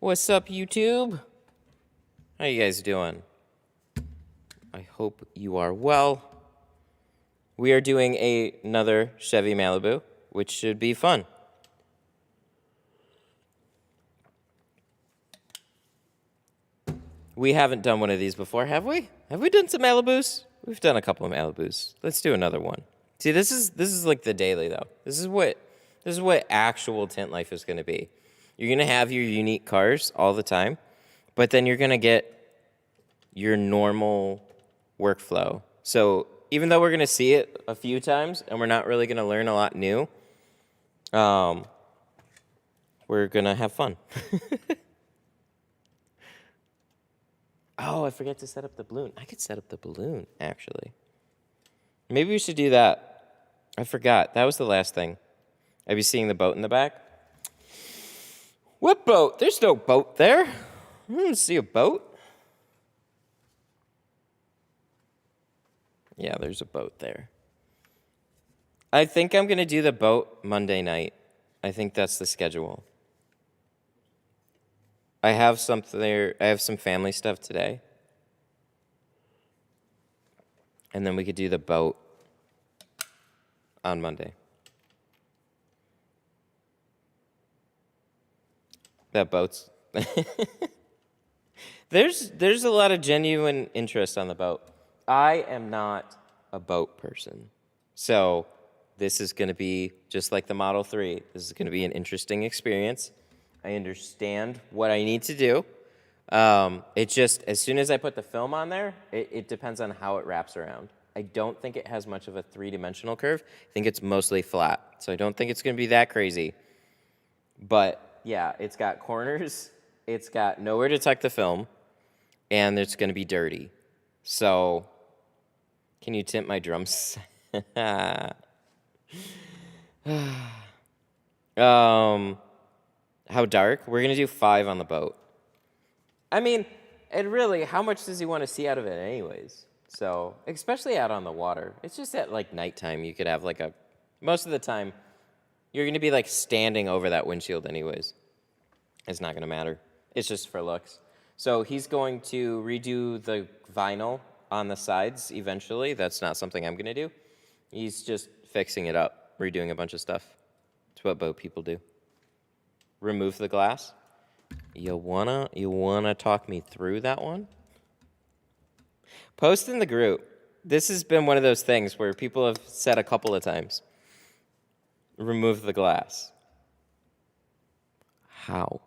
What's up, YouTube? How you guys doing? I hope you are well. We are doing another Chevy Malibu, which should be fun. We haven't done one of these before, have we? Have we done some Malibus? We've done a couple of Malibus. Let's do another one. See, this is like the daily though. This is what actual tint life is going to be. You're going to have your unique cars all the time, but then you're going to get your normal workflow. So even though we're going to see it a few times and we're not really going to learn a lot new, we're going to have fun. Oh, I forgot to set up the balloon. I could set up the balloon, actually. Maybe we should do that. I forgot. That was the last thing. Are you seeing the boat in the back? What boat? There's no boat there. I don't see a boat. Yeah, there's a boat there. I think I'm going to do the boat Monday night. I think that's the schedule. I have some family stuff today. And then we could do the boat on Monday. That boat's There's a lot of genuine interest on the boat. I am not a boat person. So this is going to be just like the Model 3. This is going to be an interesting experience. I understand what I need to do. It just, as soon as I put the film on there, it depends on how it wraps around. I don't think it has much of a three-dimensional curve. I think it's mostly flat. So I don't think it's going to be that crazy. But yeah, it's got corners. It's got nowhere to tuck the film. And it's going to be dirty. So can you tint my drums? How dark? We're going to do 5 on the boat. I mean, and really, how much does he want to see out of it anyways? So, especially out on the water. It's just at, like, nighttime, you could have, like, most of the time, you're going to be, like, standing over that windshield anyways. It's not going to matter. It's just for looks. So he's going to redo the vinyl on the sides eventually. That's not something I'm going to do. He's just fixing it up, redoing a bunch of stuff. It's what boat people do. Remove the glass. You wanna talk me through that one? Post in the group. This has been one of those things where people have said a couple of times. Remove the glass. How?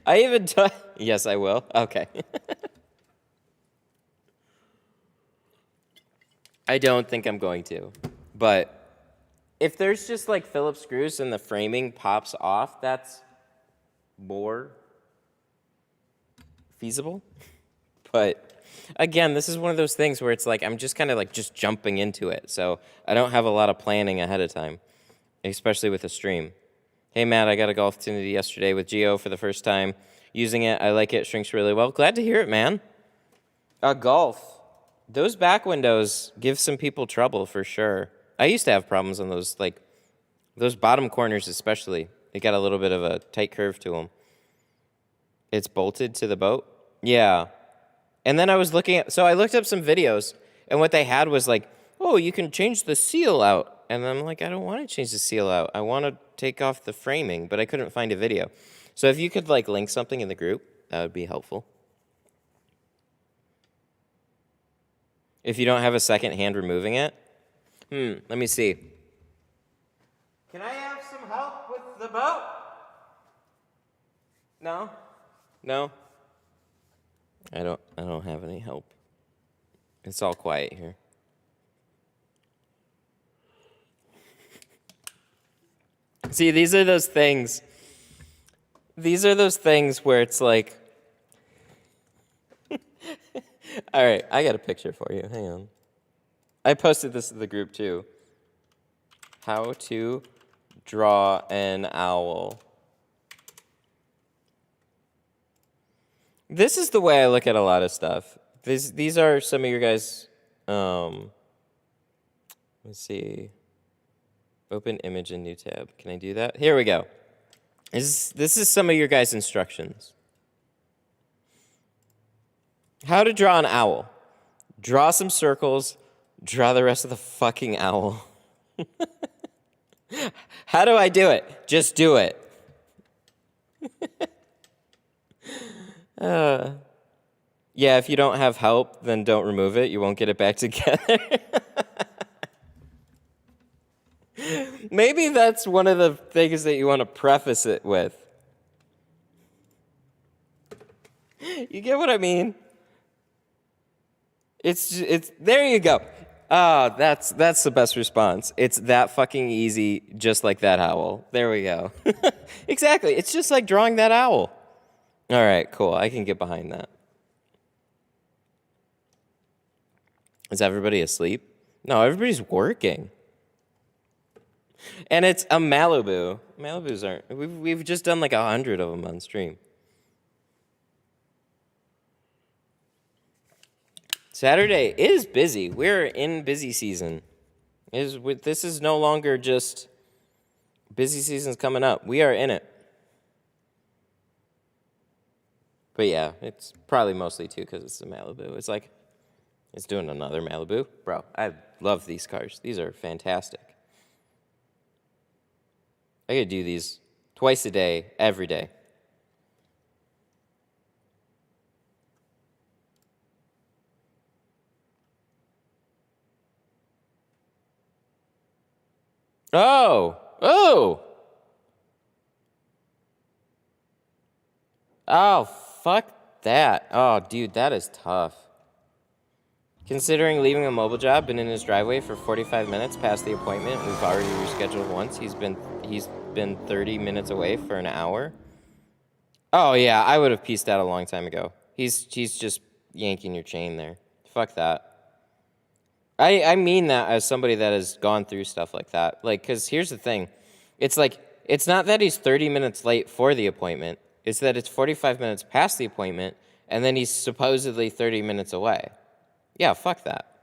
I even yes, I will. Okay. I don't think I'm going to, but if there's just like Phillips screws and the framing pops off, that's more feasible. But again, this is one of those things where it's like I'm just kind of like just jumping into it. So I don't have a lot of planning ahead of time, especially with a stream. Hey, Matt, I got a golf opportunity yesterday with Geo for the first time. Using it, I like it, shrinks really well. Glad to hear it, man. Golf. Those back windows give some people trouble for sure. I used to have problems on those, like, those bottom corners especially. They got a little bit of a tight curve to them. It's bolted to the boat? Yeah. And then I was so I looked up some videos, and what they had was like, oh, you can change the seal out. And I'm like, I don't want to change the seal out. I want to take off the framing, but I couldn't find a video. So if you could, like, link something in the group, that would be helpful. If you don't have a second hand removing it. Let me see. Can I have some help with the boat? No? No? I don't have any help. It's all quiet here. See, these are those things. These are those things where it's like, all right, I got a picture for you. Hang on. I posted this in the group too. How to draw an owl. This is the way I look at a lot of stuff. These are some of your guys. Let's see. Open image in new tab. Can I do that? Here we go. This is some of your guys' instructions. How to draw an owl. Draw some circles. Draw the rest of the fucking owl. How do I do it? Just do it. Yeah, if you don't have help, then don't remove it. You won't get it back together. Maybe that's one of the things that you want to preface it with. You get what I mean? It's there you go. Oh, that's the best response. It's that fucking easy, just like that owl. There we go. Exactly. It's just like drawing that owl. All right, cool. I can get behind that. Is everybody asleep? No, everybody's working. And it's a Malibu. Malibus aren't. We've just done like 100 of them on stream. Saturday is busy. We're in busy season. This is no longer just busy season's coming up. We are in it. But yeah, it's probably mostly too because it's a Malibu. It's like, it's doing another Malibu. Bro, I love these cars. These are fantastic. I could do these twice a day, every day. Oh, fuck that. Oh, dude, that is tough. Considering leaving a mobile job, been in his driveway for 45 minutes past the appointment. We've already rescheduled once. He's been 30 minutes away for an hour. Oh yeah, I would have pieced out a long time ago. He's just yanking your chain there. Fuck that. I mean that as somebody that has gone through stuff like that. Like, because here's the thing. It's like, it's not that he's 30 minutes late for the appointment. It's that it's 45 minutes past the appointment, and then he's supposedly 30 minutes away. Yeah, fuck that.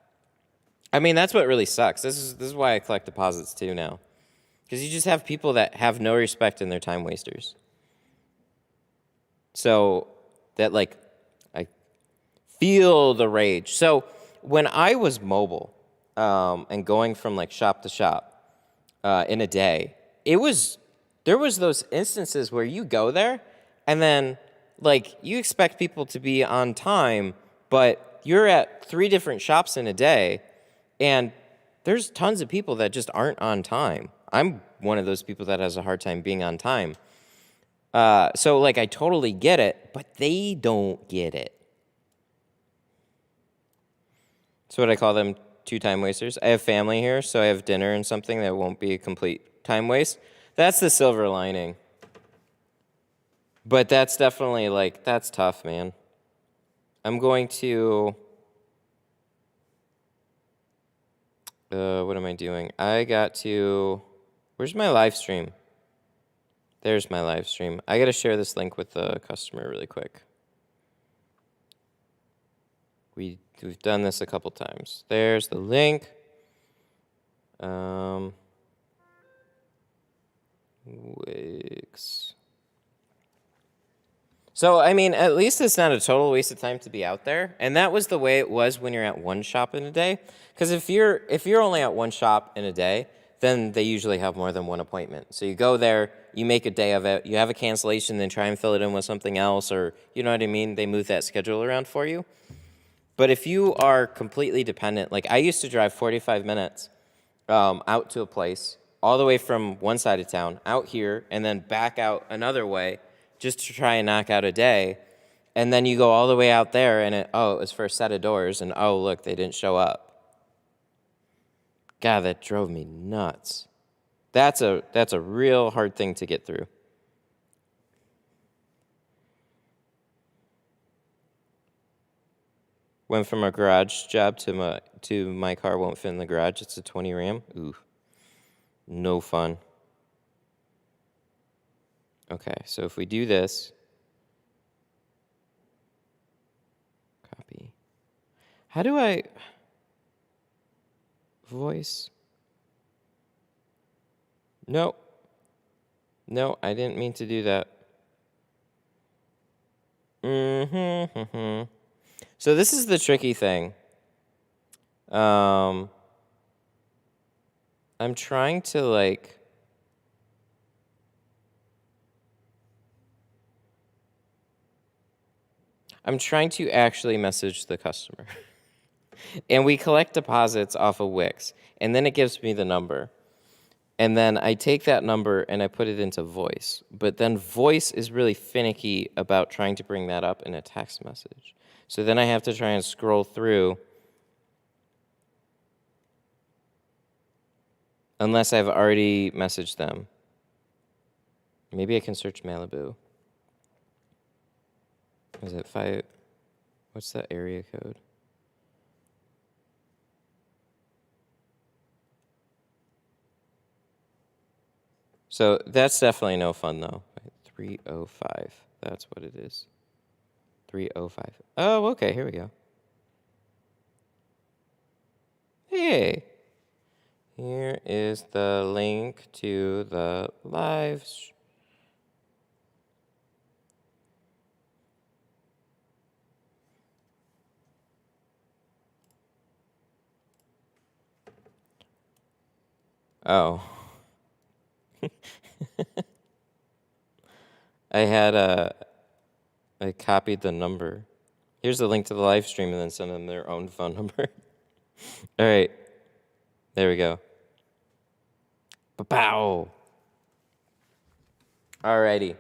I mean, that's what really sucks. This is why I collect deposits too now. Because you just have people that have no respect and they're time wasters. So, that like, I feel the rage. So, when I was mobile and going from like shop to shop in a day, there was those instances where you go there and then like you expect people to be on time, but you're at 3 different shops in a day and there's tons of people that just aren't on time. I'm one of those people that has a hard time being on time. So like I totally get it, but they don't get it. That's what I call them, 2 time wasters. I have family here, so I have dinner and something that won't be a complete time waste. That's the silver lining. But that's definitely, like, that's tough, man. I'm going to... what am I doing? I got to... Where's my live stream? There's my live stream. I got to share this link with the customer really quick. We've done this a couple times. There's the link. Wix. So, I mean, at least it's not a total waste of time to be out there. And that was the way it was when you're at one shop in a day. Because if you're only at one shop in a day, then they usually have more than one appointment. So you go there, you make a day of it, you have a cancellation, then try and fill it in with something else, or you know what I mean? They move that schedule around for you. But if you are completely dependent, like I used to drive 45 minutes out to a place, all the way from one side of town, out here, and then back out another way, just to try and knock out a day. And then you go all the way out there, and it was for a set of doors, and oh, look, they didn't show up. God, that drove me nuts. That's a real hard thing to get through. Went from a garage job to my car won't fit in the garage. It's a 20 Ram. Ooh, no fun. Okay, so if we do this, copy. How do I voice? No, No, I didn't mean to do that. So this is the tricky thing. I'm trying to like... I'm trying to actually message the customer. And we collect deposits off of Wix. And then it gives me the number. And then I take that number and I put it into voice. But then voice is really finicky about trying to bring that up in a text message. So then I have to try and scroll through. Unless I've already messaged them. Maybe I can search Malibu. Is it 5? What's that area code? So that's definitely no fun, though. 305. That's what it is. 305. Oh, okay. Here we go. Hey. Here is the link to the live. Oh. I copied the number. Here's the link to the live stream and then send them their own phone number. All right. There we go. Pow. All righty.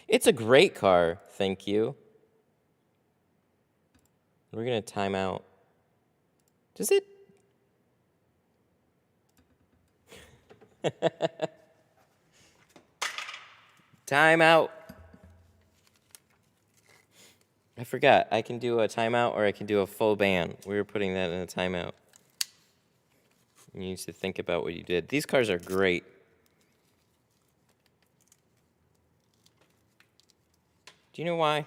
It's a great car, thank you. We're going to time out. Does it? Time out. I forgot. I can do a timeout or I can do a full ban. We were putting that in a timeout. You need to think about what you did. These cars are great. Do you know why?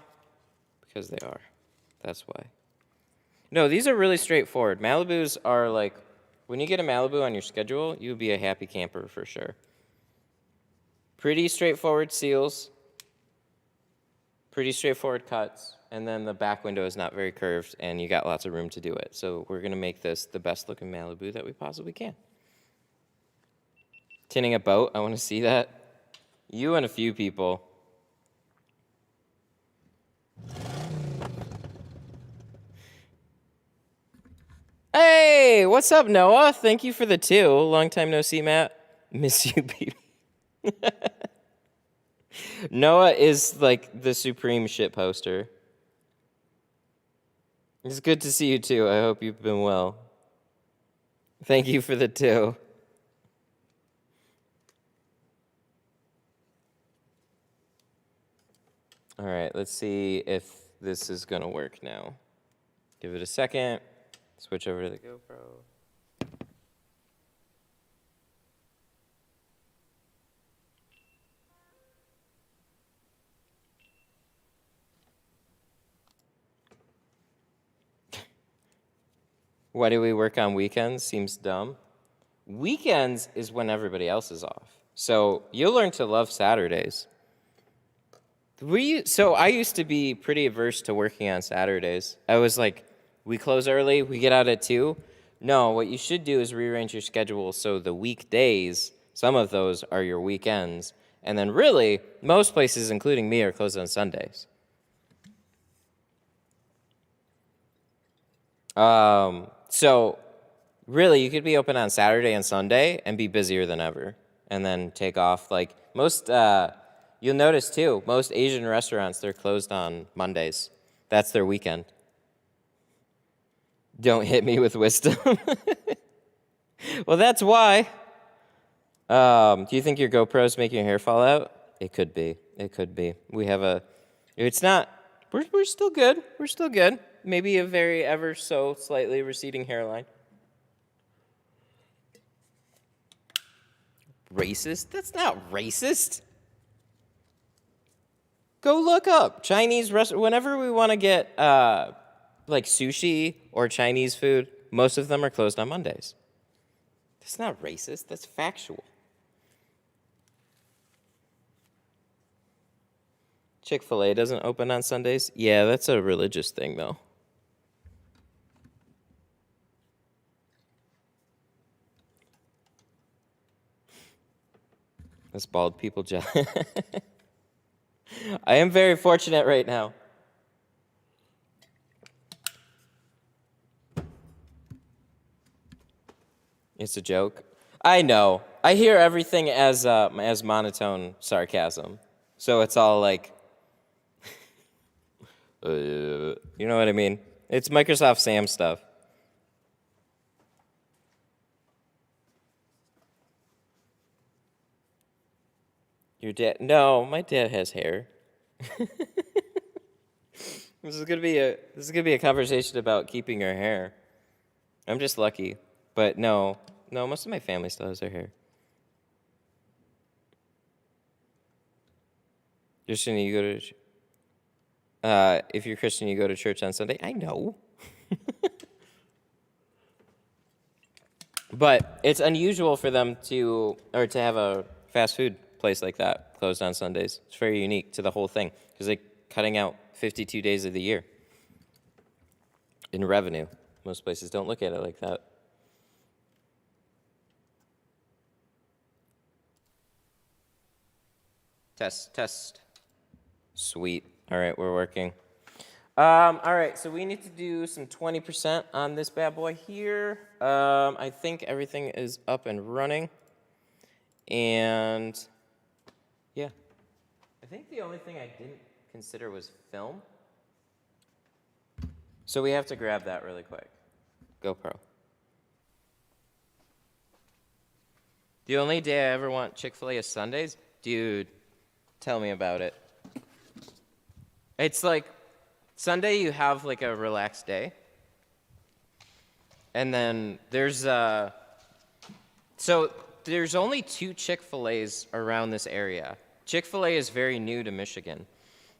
Because they are. That's why. No, these are really straightforward. Malibus are like, when you get a Malibu on your schedule, you'll be a happy camper for sure. Pretty straightforward seals. Pretty straightforward cuts. And then the back window is not very curved, and you got lots of room to do it. So we're going to make this the best looking Malibu that we possibly can. Tinting a boat, I want to see that. You and a few people. Hey, what's up, Noah? Thank you for the 2. Long time no see, Matt. Miss you, baby. Noah is like the supreme shit poster. It's good to see you too. I hope you've been well. Thank you for the 2. All right, let's see if this is gonna work now. Give it a second. Switch over to the GoPro. Why do we work on weekends? Seems dumb. Weekends is when everybody else is off. So you'll learn to love Saturdays. So I used to be pretty averse to working on Saturdays. I was like, we close early, we get out at 2. No, what you should do is rearrange your schedule so the weekdays, some of those are your weekends. And then really, most places, including me, are closed on Sundays. So really, you could be open on Saturday and Sunday and be busier than ever. And then take off. Like most, you'll notice too, most Asian restaurants, they're closed on Mondays. That's their weekend. Don't hit me with wisdom. Well, that's why. Do you think your GoPro's making your hair fall out? It could be. It could be. We have a... It's not... We're still good. We're still good. Maybe a very ever so slightly receding hairline. Racist? That's not racist. Go look up Chinese restaurant. Whenever we want to get like sushi or Chinese food, most of them are closed on Mondays. That's not racist. That's factual. Chick-fil-A doesn't open on Sundays? Yeah, that's a religious thing, though. This bald people jealous. I am very fortunate right now. It's a joke. I know. I hear everything as monotone sarcasm. So it's all like, you know what I mean? It's Microsoft Sam stuff. Your dad? No, my dad has hair. This is gonna be a conversation about keeping your hair. I'm just lucky, but no, most of my family still has their hair. Christian, you go to. If you're Christian, you go to church on Sunday. I know. But it's unusual for them to have a fast food place like that closed on Sundays. It's very unique to the whole thing because they're cutting out 52 days of the year in revenue. Most places don't look at it like that. Test. Sweet. All right, we're working. All right, so we need to do some 20% on this bad boy here. I think everything is up and running. And yeah, I think the only thing I didn't consider was film. So we have to grab that really quick. GoPro. The only day I ever want Chick-fil-A is Sundays? Dude, tell me about it. It's like Sunday you have like a relaxed day. And then there's there's only 2 Chick-fil-A's around this area. Chick-fil-A is very new to Michigan.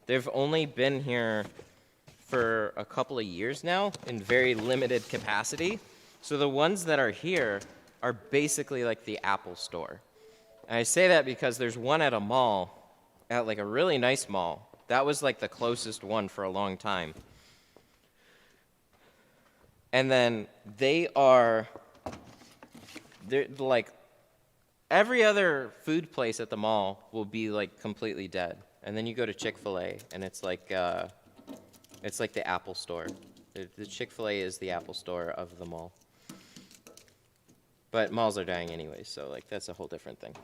They've only been here for a couple of years now in very limited capacity. So the ones that are here are basically like the Apple store. And I say that because there's one at a mall, at like a really nice mall. That was like the closest one for a long time. And then they're like, every other food place at the mall will be like completely dead. And then you go to Chick-fil-A and it's like the Apple store. The Chick-fil-A is the Apple store of the mall. But malls are dying anyway, so like that's a whole different thing.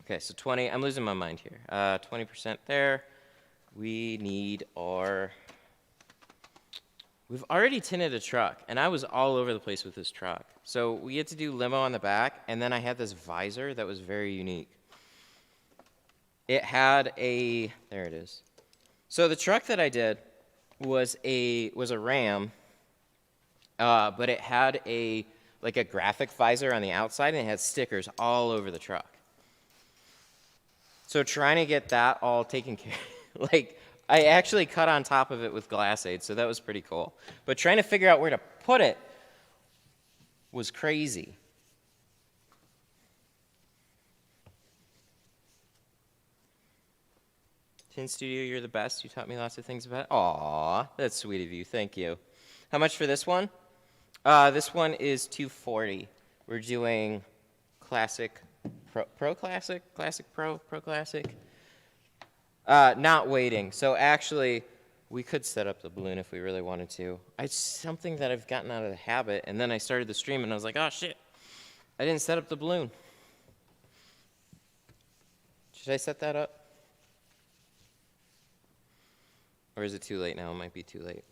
Okay, so 20, I'm losing my mind here. 20% there. We need our, we've already tinted a truck, and I was all over the place with this truck. So we had to do limo on the back, and then I had this visor that was very unique. It had a, there it is. So the truck that I did was a Ram, but it had a graphic visor on the outside, and it had stickers all over the truck. So trying to get that all taken care of, like, I actually cut on top of it with glass aid, so that was pretty cool. But trying to figure out where to put it was crazy. Tint Studio, you're the best. You taught me lots of things about it. Aw, that's sweet of you. Thank you. How much for this one? This one is $240. We're doing classic, pro classic, classic pro classic. Not waiting. So actually, we could set up the balloon if we really wanted to. It's something that I've gotten out of the habit, and then I started the stream, and I was like, oh shit, I didn't set up the balloon. Should I set that up? Or is it too late now? It might be too late.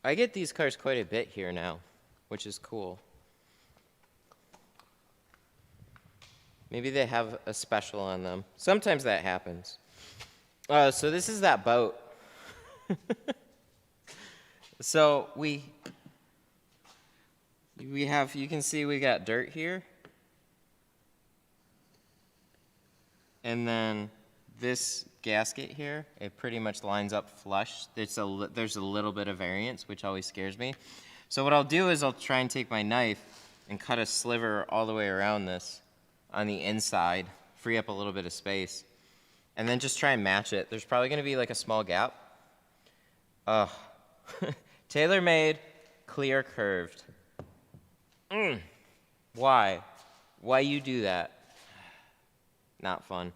I get these cars quite a bit here now, which is cool. Maybe they have a special on them. Sometimes that happens. So this is that boat. So we have, you can see we got dirt here. And then this gasket here, it pretty much lines up flush. There's a little bit of variance, which always scares me. So what I'll do is I'll try and take my knife and cut a sliver all the way around this on the inside, free up a little bit of space, and then just try and match it. There's probably gonna be like a small gap. Tailor-made, clear curved. Why? Why you do that? Not fun.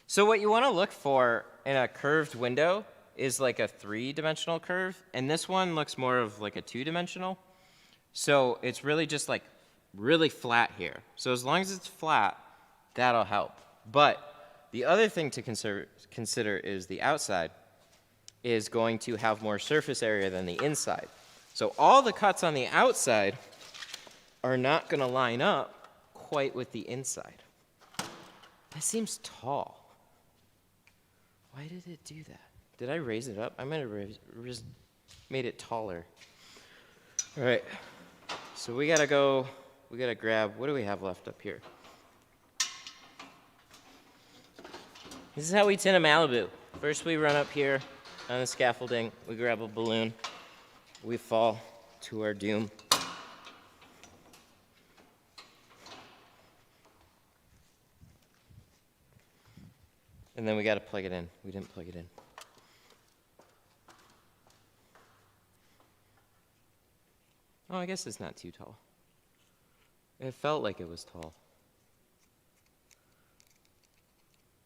So what you want to look for in a curved window is like a 3-dimensional curve, and this one looks more of like a 2-dimensional. So it's really just like really flat here. So as long as it's flat, that'll help. But the other thing to consider is the outside is going to have more surface area than the inside. So all the cuts on the outside are not going to line up quite with the inside. That seems tall. Why did it do that? Did I raise it up? I might have made it taller. All right, so we gotta grab, what do we have left up here? This is how we tint a Malibu. First we run up here on the scaffolding, we grab a balloon, we fall to our doom. And then we got to plug it in. We didn't plug it in. Oh, I guess it's not too tall. It felt like it was tall.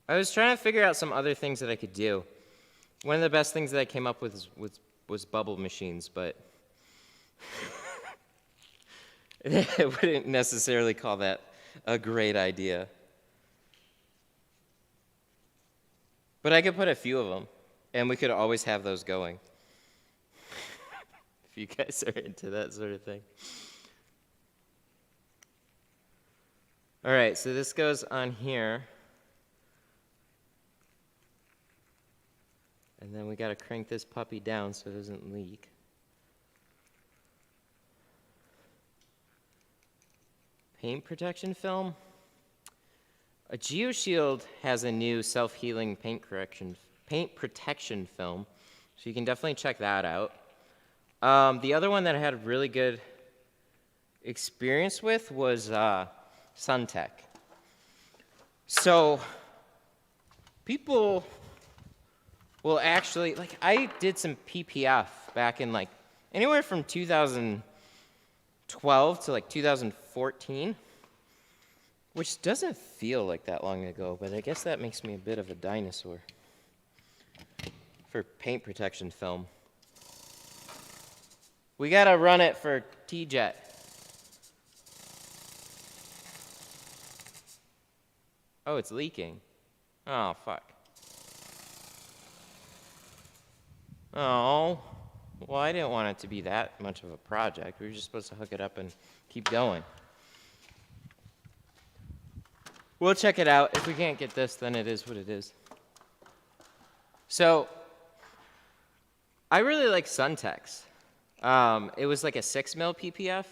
I was trying to figure out some other things that I could do. One of the best things that I came up with was bubble machines, but I wouldn't necessarily call that a great idea. But I could put a few of them, and we could always have those going. If you guys are into that sort of thing. All right, so this goes on here. And then we got to crank this puppy down so it doesn't leak. Paint protection film. A GeoShield has a new self-healing paint protection film, so you can definitely check that out. The other one that I had really good experience with was Suntech. So people will actually, like, I did some PPF back in like anywhere from 2012 to like 2014. Which doesn't feel like that long ago, but I guess that makes me a bit of a dinosaur for paint protection film. We gotta run it for T-Jet. Oh, it's leaking. Oh, fuck. Oh, well, I didn't want it to be that much of a project. We were just supposed to hook it up and keep going. We'll check it out. If we can't get this, then it is what it is. So, I really like Suntech's. It was like a 6mm PPF.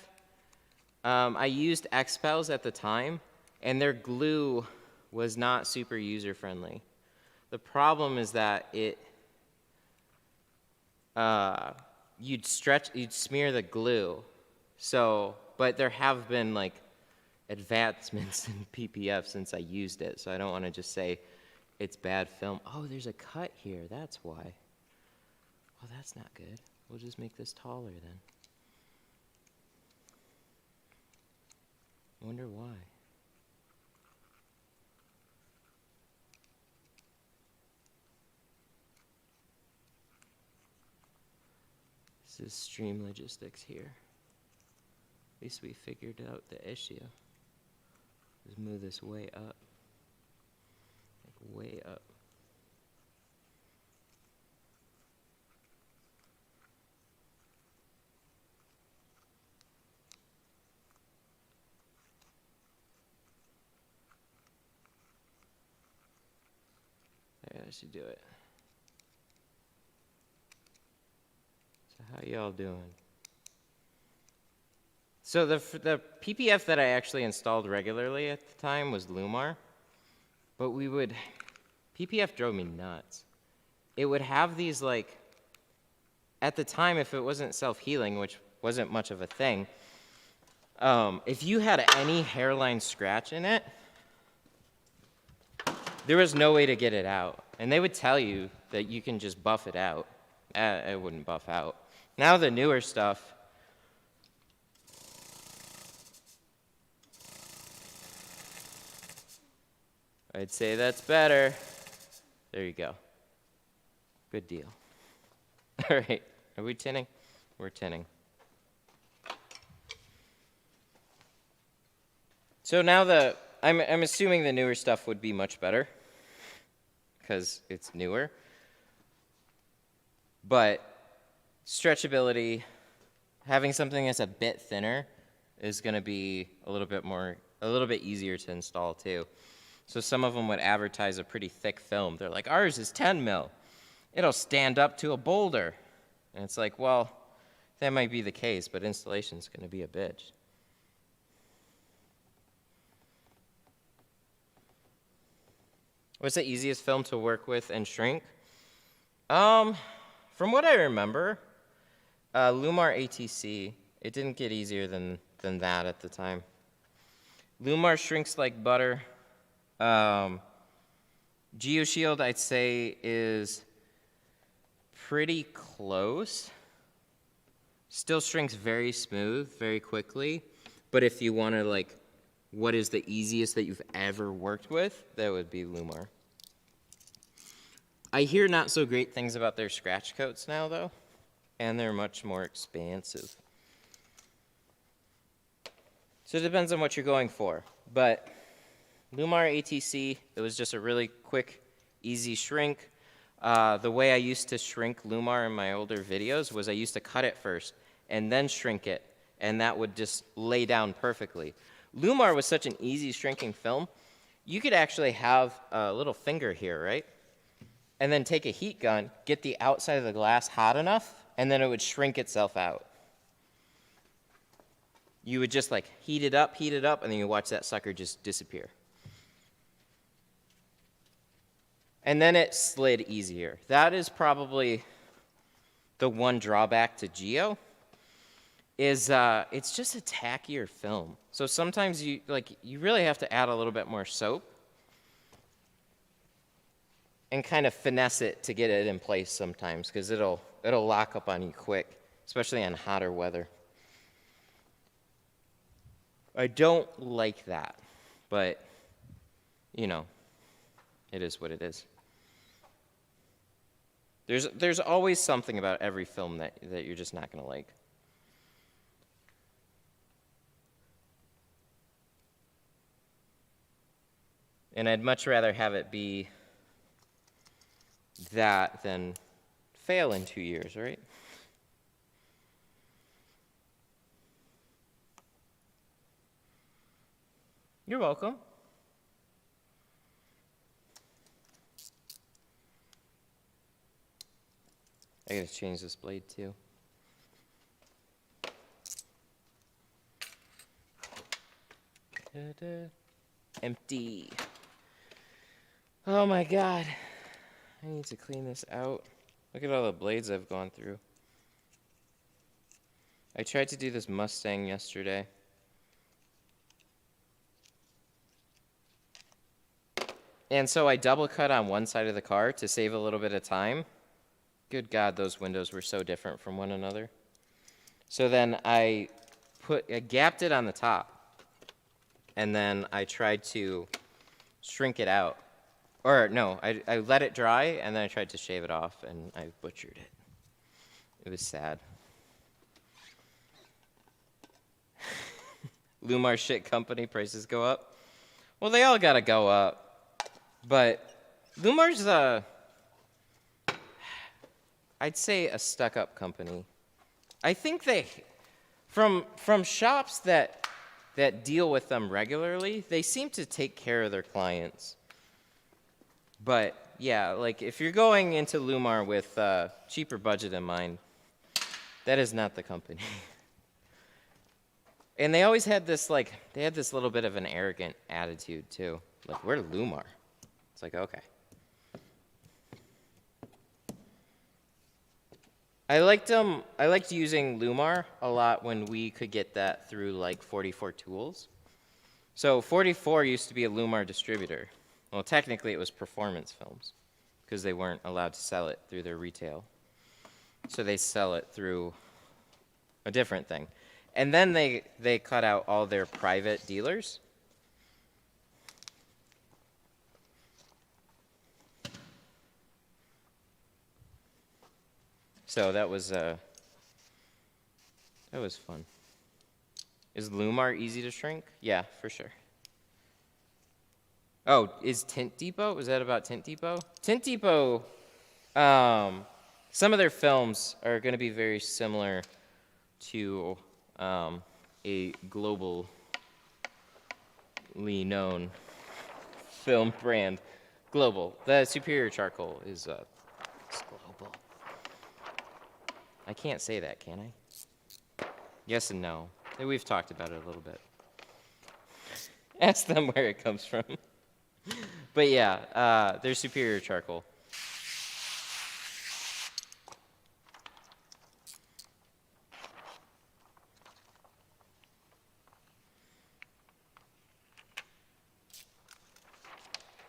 I used Expels at the time, and their glue was not super user-friendly. The problem is that you'd smear the glue. So, but there have been like advancements in PPF since I used it, so I don't want to just say it's bad film. Oh, there's a cut here, that's why. Well, that's not good. We'll just make this taller then. I wonder why. This is stream logistics here. At least we figured out the issue. Just move this way up. Like way up. There, that should do it. So How y'all doing? So the PPF that I actually installed regularly at the time was Lumar, but PPF drove me nuts. It would have these like, at the time, if it wasn't self-healing, which wasn't much of a thing, if you had any hairline scratch in it, there was no way to get it out. And they would tell you that you can just buff it out. It wouldn't buff out. Now the newer stuff, I'd say that's better. There you go. Good deal. All right, are we tinting? We're tinting. So now I'm assuming the newer stuff would be much better because it's newer. But stretchability, having something that's a bit thinner is going to be a little bit easier to install too. So some of them would advertise a pretty thick film. They're like, ours is 10 mil. It'll stand up to a boulder. And it's like, well, that might be the case, but installation's going to be a bitch. What's the easiest film to work with and shrink? From what I remember, Lumar ATC, it didn't get easier than that at the time. Lumar shrinks like butter. GeoShield, I'd say, is pretty close. Still shrinks very smooth, very quickly. But if you want to, like, what is the easiest that you've ever worked with, that would be Lumar. I hear not so great things about their scratch coats now, though, and they're much more expansive. So it depends on what you're going for. But Lumar ATC, it was just a really quick, easy shrink. The way I used to shrink Lumar in my older videos was I used to cut it first and then shrink it, and that would just lay down perfectly. Lumar was such an easy shrinking film, you could actually have a little finger here, right? And then take a heat gun, get the outside of the glass hot enough, and then it would shrink itself out. You would just like heat it up, and then you watch that sucker just disappear. And then it slid easier. That is probably the one drawback to Geo, is it's just a tackier film. So sometimes you really have to add a little bit more soap and kind of finesse it to get it in place sometimes, because it'll lock up on you quick, especially on hotter weather. I don't like that, but you know, it is what it is. There's always something about every film that you're just not gonna like. And I'd much rather have it be that than fail in 2 years, right? You're welcome. I gotta change this blade too. Empty. Oh my God. I need to clean this out. Look at all the blades I've gone through. I tried to do this Mustang yesterday. And so I double cut on one side of the car to save a little bit of time. Good God, those windows were so different from one another. So then I gapped it on the top, and then I tried to shrink it out. Or no, I let it dry, and then I tried to shave it off, and I butchered it. It was sad. Lumar shit company, prices go up. Well, they all gotta go up. But Lumar's I'd say a stuck-up company. I think they, from shops that deal with them regularly, they seem to take care of their clients. But yeah, like if you're going into Lumar with cheaper budget in mind, That is not the company. And they always had this, like, they had this little bit of an arrogant attitude, too. Like, we're Lumar. It's like, okay. I liked using Lumar a lot when we could get that through, like, 44 Tools. So 44 used to be a Lumar distributor. Well, technically it was Performance Films, because they weren't allowed to sell it through their retail. So they sell it through a different thing. And then they cut out all their private dealers. So that was fun. Is Lumar easy to shrink? Yeah, for sure. Oh, is Tint Depot? Was that about Tint Depot? Tint Depot, some of their films are going to be very similar to a globally known film brand. Global. The Superior Charcoal is global. I can't say that, can I? Yes and no. We've talked about it a little bit. Ask them where it comes from. But yeah, they're Superior Charcoal.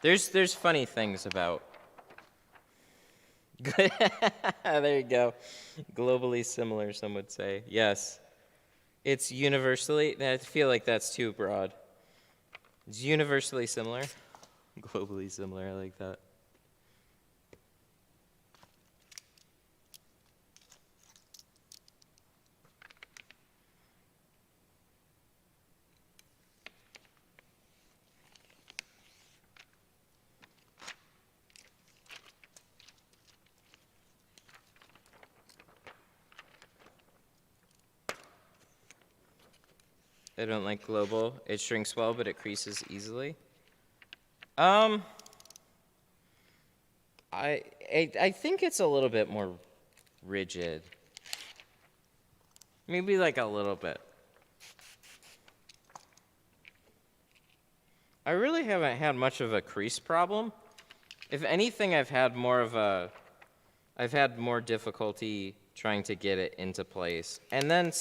There's funny things about. There you go. Globally similar, some would say. Yes. It's universally, I feel like that's too broad. It's universally similar. Globally similar, I like that. I don't like global. It shrinks well, but it creases easily. I think it's a little bit more rigid. Maybe like a little bit. I really haven't had much of a crease problem. If anything, I've had more difficulty trying to get it into place. And then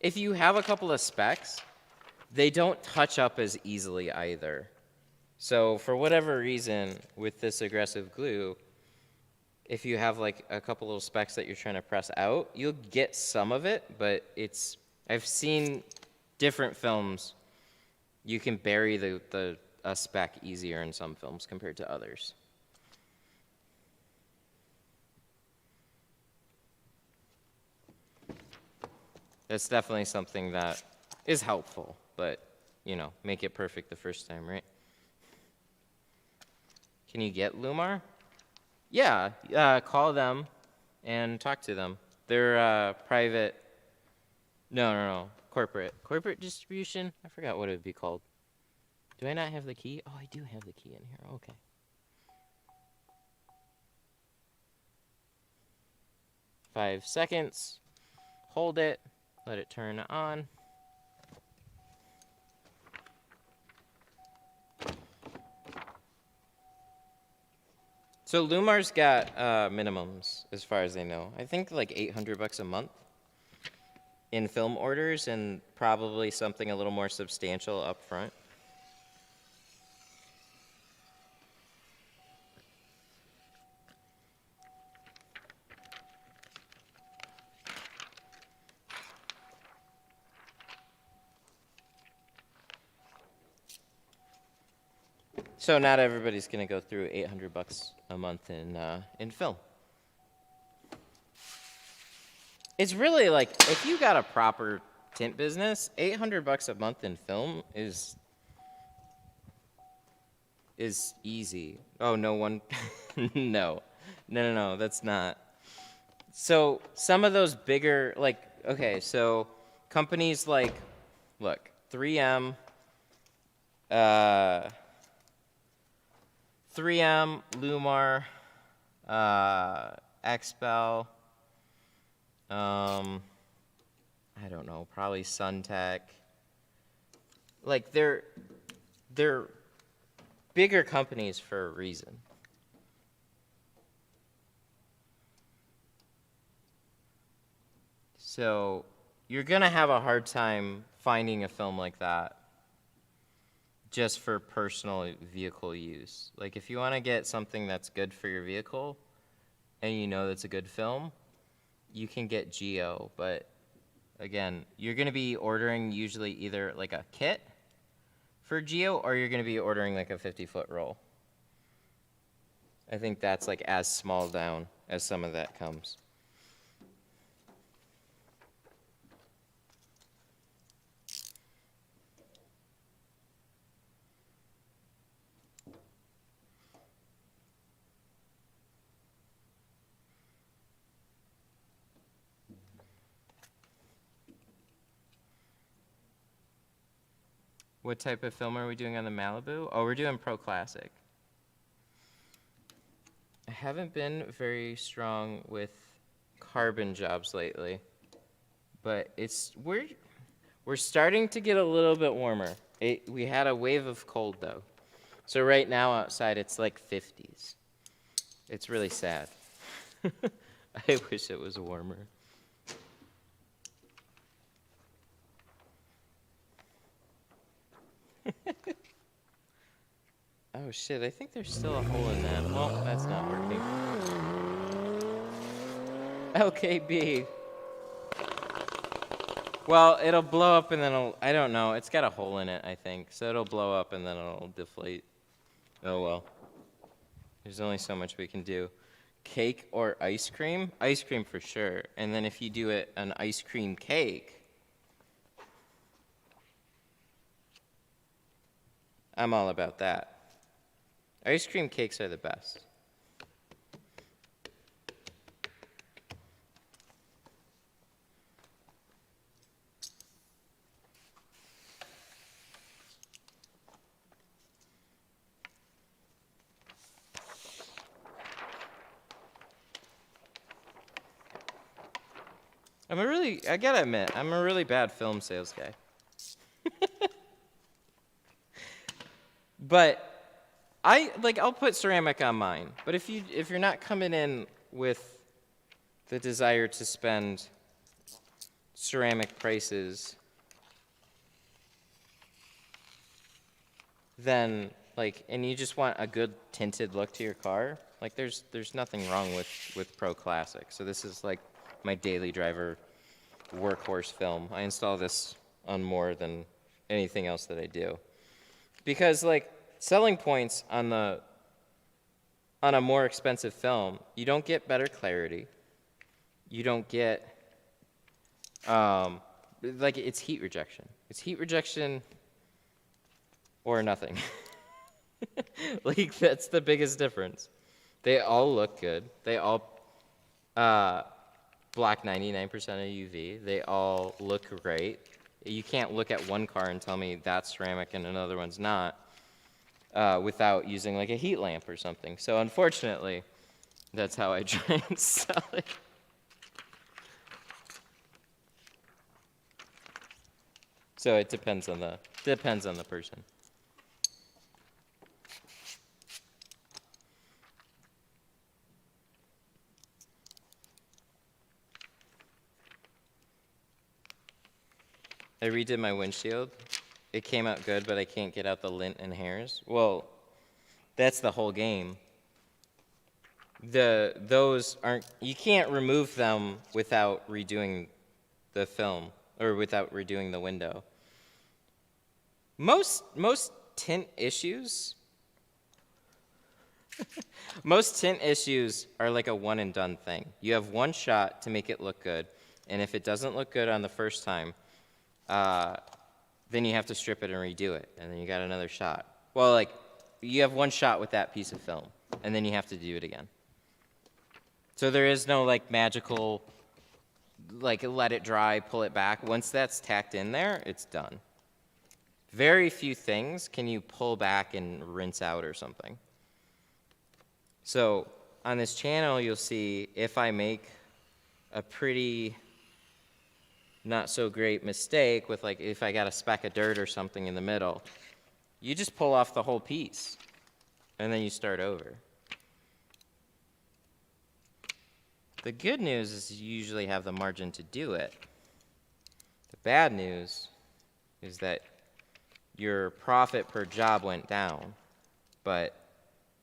if you have a couple of specks, they don't touch up as easily either. So for whatever reason, with this aggressive glue, if you have like a couple little specks that you're trying to press out, you'll get some of it, but I've seen different films, you can bury a speck easier in some films compared to others. That's definitely something that is helpful, but, make it perfect the first time, right? Can you get Lumar? Yeah, call them and talk to them. They're private, no, corporate. Corporate distribution? I forgot what it would be called. Do I not have the key? Oh, I do have the key in here, okay. Five seconds, hold it. Let it turn on. So Lumar's got minimums, as far as I know. I think like $800 a month in film orders, and probably something a little more substantial up front. So not everybody's gonna go through $800 a month in film. It's really like, if you got a proper tint business, $800 a month in film is easy. Oh, no one, no, that's not. So some of those bigger, like, okay, so companies like, look, 3M, 3M, Lumar, Expel, I don't know, probably Suntech. Like they're bigger companies for a reason. So you're gonna have a hard time finding a film like that just for personal vehicle use. Like if you want to get something that's good for your vehicle and you know that's a good film, you can get Geo, but again, you're going to be ordering usually either like a kit for Geo or you're going to be ordering like a 50-foot roll. I think that's like as small down as some of that comes. What type of film are we doing on the Malibu? Oh, we're doing Pro Classic. I haven't been very strong with carbon jobs lately, but we're starting to get a little bit warmer. We had a wave of cold though. So right now outside it's like 50s. It's really sad. I wish it was warmer. Oh shit, I think there's still a hole in that. Well, that's not working. LKB. Well, it'll blow up and then I don't know. It's got a hole in it, I think. So it'll blow up and then it'll deflate. Oh well. There's only so much we can do. Cake or ice cream? Ice cream for sure. And then if you do it an ice cream cake, I'm all about that. Ice cream cakes are the best. I gotta admit, I'm a really bad film sales guy. But I'll put ceramic on mine. But if you're not coming in with the desire to spend ceramic prices, then and you just want a good tinted look to your car, there's nothing wrong with Pro Classic. So this is like my daily driver workhorse film. I install this on more than anything else that I do. Because selling points on a more expensive film, you don't get better clarity. You don't get it's heat rejection. It's heat rejection or nothing. That's the biggest difference. They all look good. They all block 99% of UV. They all look great. You can't look at one car and tell me that's ceramic and another one's not without using a heat lamp or something. So unfortunately, that's how I try and sell it. So it depends on the person. I redid my windshield. It came out good, but I can't get out the lint and hairs. Well, that's the whole game. Those aren't, you can't remove them without redoing the film or without redoing the window. Most tint issues most tint issues are like a one and done thing. You have one shot to make it look good, and if it doesn't look good on the first time, then you have to strip it and redo it, and then you got another shot. Well, you have one shot with that piece of film, and then you have to do it again. So there is no magical let it dry, pull it back. Once that's tacked in there, it's done. Very few things can you pull back and rinse out or something. So on this channel, you'll see if I make a pretty not so great mistake with, like, if I got a speck of dirt or something in the middle, you just pull off the whole piece and then you start over. The good news is you usually have the margin to do it. The bad news is that your profit per job went down, but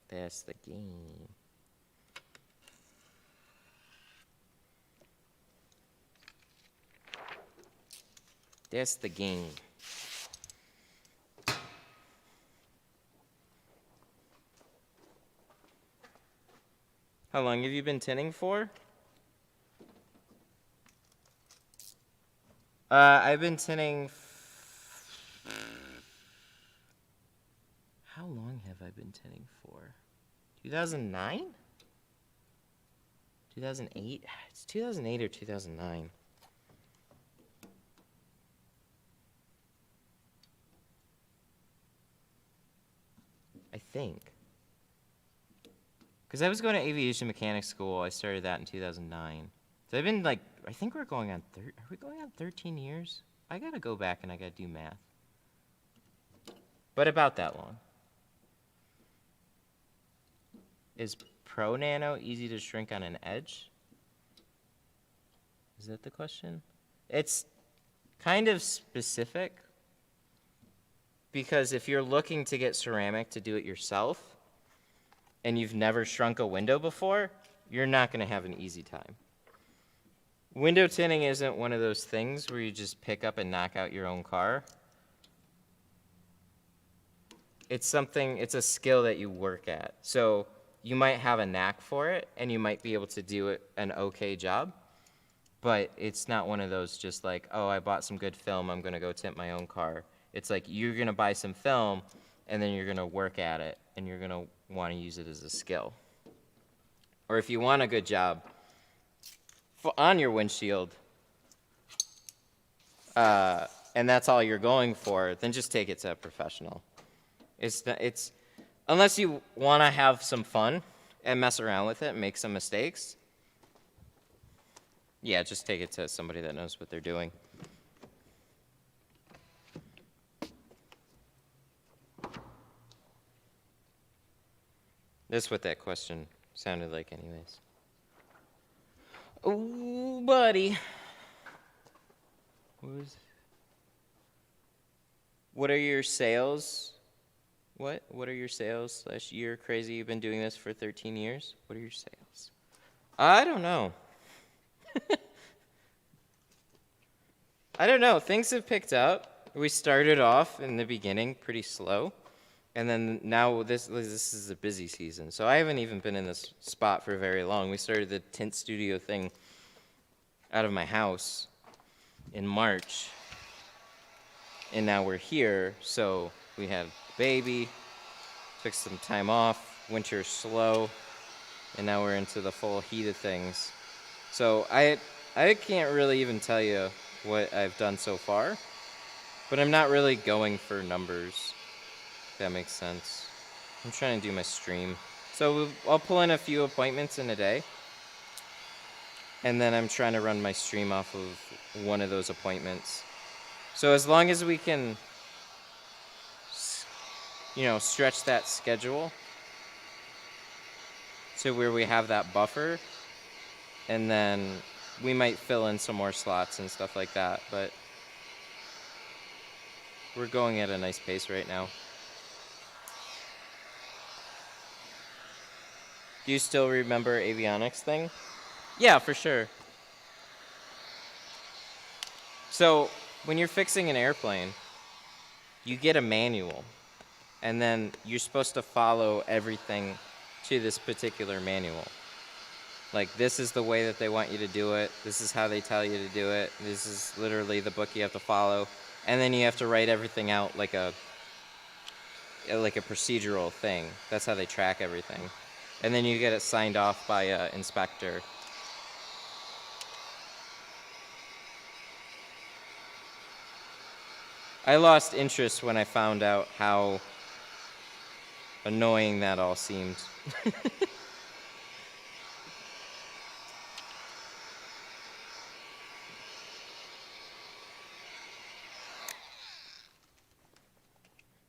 that's the game. That's the game. How long have you been tinting for? I've been tinting. How long have I been tinting for? 2009? 2008? It's 2008 or 2009. I think. Because I was going to aviation mechanics school. I started that in 2009. So I've been like, I think we're going on, are we going on 13 years? I got to go back and I got to do math. But about that long. Is Pro Nano easy to shrink on an edge? Is that the question? It's kind of specific. Because if you're looking to get ceramic to do it yourself, and you've never shrunk a window before, you're not going to have an easy time. Window tinting isn't one of those things where you just pick up and knock out your own car. It's a skill that you work at. So you might have a knack for it, and you might be able to do an okay job, but it's not one of those just like, oh, I bought some good film, I'm going to go tint my own car. It's like you're going to buy some film, and then you're going to work at it, and you're going to want to use it as a skill. Or if you want a good job on your windshield, and that's all you're going for, then just take it to a professional. Unless you want to have some fun and mess around with it and make some mistakes, yeah, just take it to somebody that knows what they're doing. That's what that question sounded like anyways. Oh, buddy. What are your sales? What are your sales / year crazy? You've been doing this for 13 years. What are your sales? I don't know. I don't know. Things have picked up. We started off in the beginning pretty slow. And then now this is a busy season. So I haven't even been in this spot for very long. We started the tint studio thing out of my house in March. And now we're here. So we had a baby, took some time off, winter's slow, and now we're into the full heat of things. So I can't really even tell you what I've done so far. But I'm not really going for numbers. If that makes sense. I'm trying to do my stream. So I'll pull in a few appointments in a day. And then I'm trying to run my stream off of one of those appointments. So as long as we can, stretch that schedule to where we have that buffer, and then we might fill in some more slots and stuff like that. But we're going at a nice pace right now. Do you still remember avionics thing? Yeah, for sure. So when you're fixing an airplane, you get a manual, and then you're supposed to follow everything to this particular manual. Like, this is the way that they want you to do it. This is how they tell you to do it. This is literally the book you have to follow. And then you have to write everything out like a procedural thing. That's how they track everything. And then you get it signed off by an inspector. I lost interest when I found out how annoying that all seemed.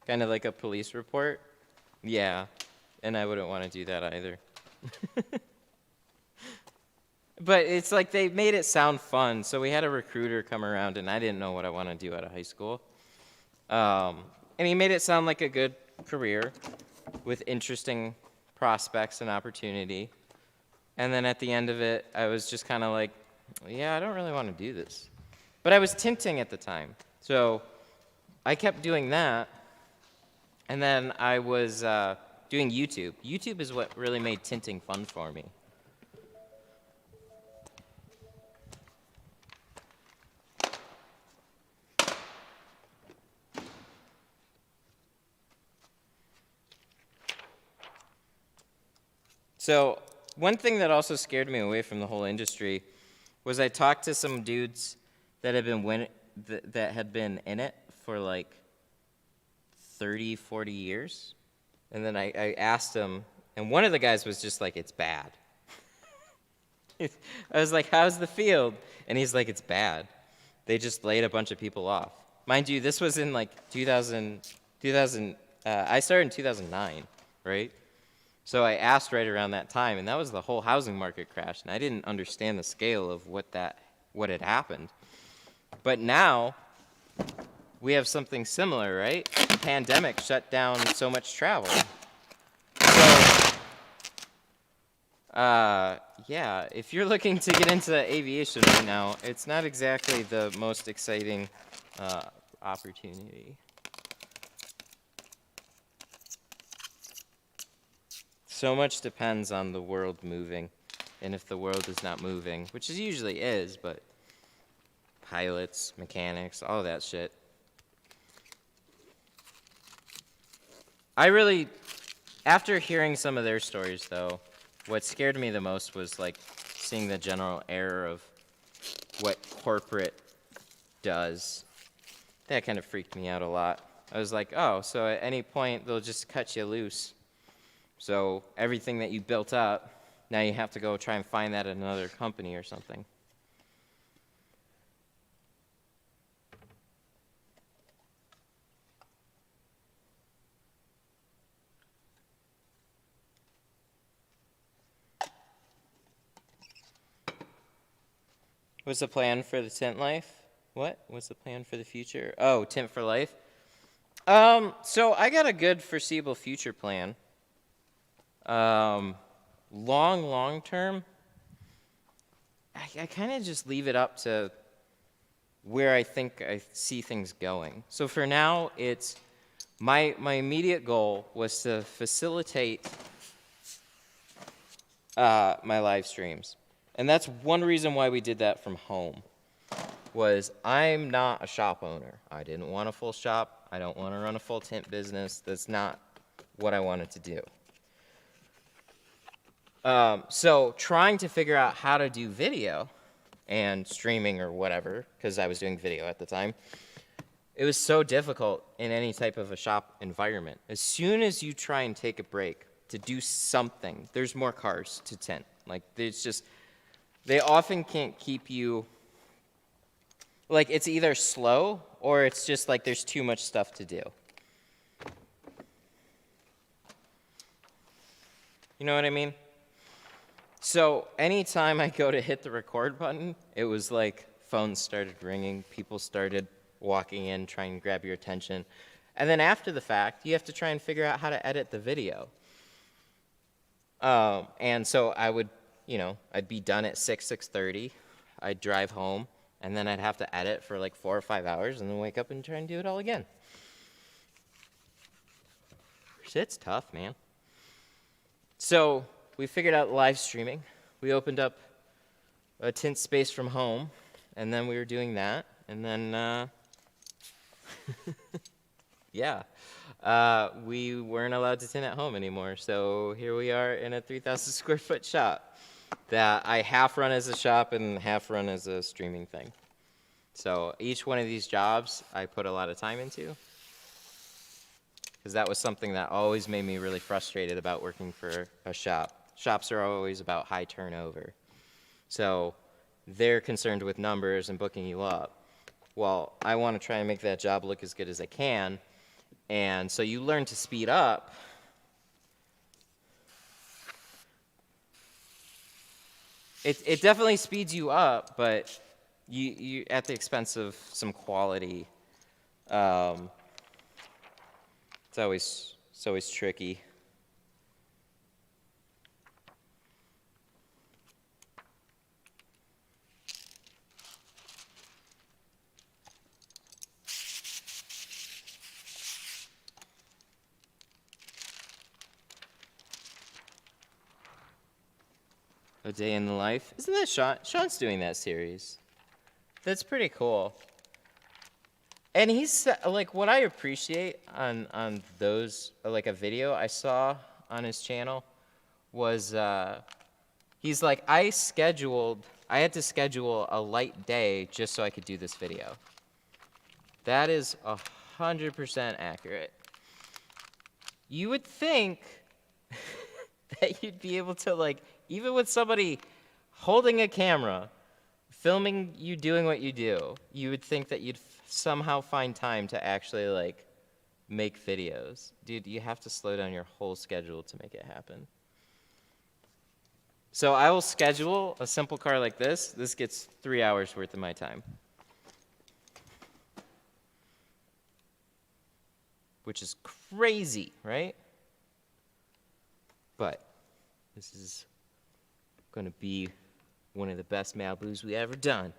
Kind of like a police report. Yeah, and I wouldn't want to do that either. But it's like they made it sound fun, so we had a recruiter come around, and I didn't know what I want to do out of high school. And he made it sound like a good career with interesting prospects and opportunity. And then at the end of it, I was just kind of like, yeah, I don't really want to do this. But I was tinting at the time, so I kept doing that. And then I was doing YouTube. YouTube is what really made tinting fun for me. So one thing that also scared me away from the whole industry was I talked to some dudes that had been in it for like 30, 40 years. And then I asked them, and one of the guys was just like, it's bad. I was like, how's the field? And he's like, it's bad. They just laid a bunch of people off. Mind you, this was in like 2000 I started in 2009, right? So I asked right around that time, and that was the whole housing market crash, and I didn't understand the scale of what had happened. But now, we have something similar, right? The pandemic shut down so much travel. So, yeah, if you're looking to get into aviation right now, it's not exactly the most exciting opportunity. So much depends on the world moving, and if the world is not moving, which it usually is, but pilots, mechanics, all that shit. After hearing some of their stories though, what scared me the most was like seeing the general error of what corporate does. That kind of freaked me out a lot. I was like, oh, so at any point they'll just cut you loose. So everything that you built up, now you have to go try and find that at another company or something. What's the plan for the tint life? What? What's the plan for the future? Oh, tint for life? So I got a good foreseeable future plan. Long term, I kind of just leave it up to where I think I see things going. So for now, it's my immediate goal was to facilitate my live streams. And that's one reason why we did that from home, was I'm not a shop owner. I didn't want a full shop. I don't want to run a full tint business. That's not what I wanted to do. So trying to figure out how to do video and streaming or whatever, because I was doing video at the time, it was so difficult in any type of a shop environment. As soon as you try and take a break to do something, there's more cars to tint. Like, it's just, they often can't keep you, like, it's either slow or it's just like there's too much stuff to do. You know what I mean? So anytime I go to hit the record button, it was like phones started ringing, people started walking in, trying to grab your attention. And then after the fact, you have to try and figure out how to edit the video. And so I would, I'd be done at 6:30. I'd drive home, and then I'd have to edit for like 4 or 5 hours, and then wake up and try and do it all again. Shit's tough, man. So we figured out live streaming. We opened up a tint space from home, and then we were doing that. And then, we weren't allowed to tint at home anymore. So here we are in a 3,000 square foot shop that I half run as a shop and half run as a streaming thing. So each one of these jobs I put a lot of time into, because that was something that always made me really frustrated about working for a shop. Shops are always about high turnover. So they're concerned with numbers and booking you up. Well, I want to try and make that job look as good as I can, And so you learn to speed up. It definitely speeds you up, but you at the expense of some quality. It's always tricky. A Day in the Life. Isn't that Sean? Sean's doing that series. That's pretty cool. And he's like, what I appreciate on those, like a video I saw on his channel was he's like, I had to schedule a light day just so I could do this video. That is 100% accurate. You would think that you'd be able to, like, even with somebody holding a camera, filming you doing what you do, you would think that you'd somehow find time to actually, like, make videos. Dude, you have to slow down your whole schedule to make it happen. So I will schedule a simple car like this. This gets 3 hours worth of my time. Which is crazy, right? But this is going to be one of the best Malibus we ever done.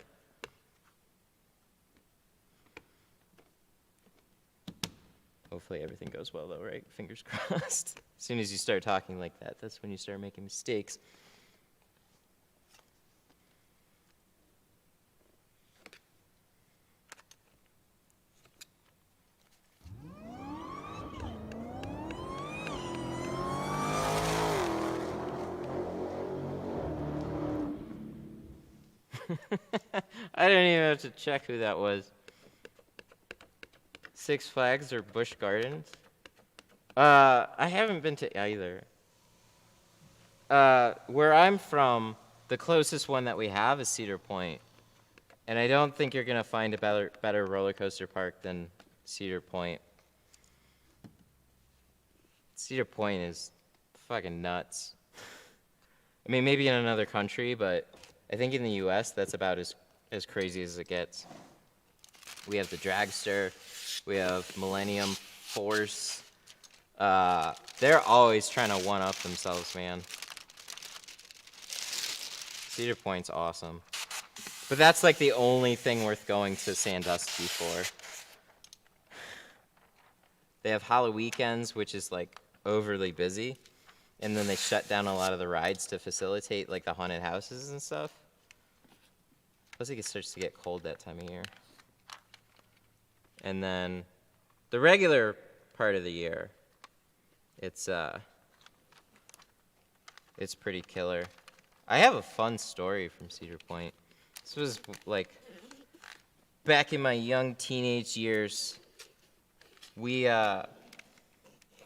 Hopefully everything goes well though, right? Fingers crossed. As soon as you start talking like that, that's when you start making mistakes. I don't even have to check who that was. Six Flags or Busch Gardens? I haven't been to either. Where I'm from, the closest one that we have is Cedar Point. And I don't think you're going to find a better roller coaster park than Cedar Point. Cedar Point is fucking nuts. I mean, maybe in another country, but I think in the US, that's about as crazy as it gets. We have the Dragster. We have Millennium Force. They're always trying to one-up themselves, man. Cedar Point's awesome. But that's like the only thing worth going to Sandusky for. They have Halloween, which is like overly busy. And then they shut down a lot of the rides to facilitate like the haunted houses and stuff. Plus it starts to get cold that time of year. And then the regular part of the year, it's pretty killer. I have a fun story from Cedar Point. This was like back in my young teenage years. We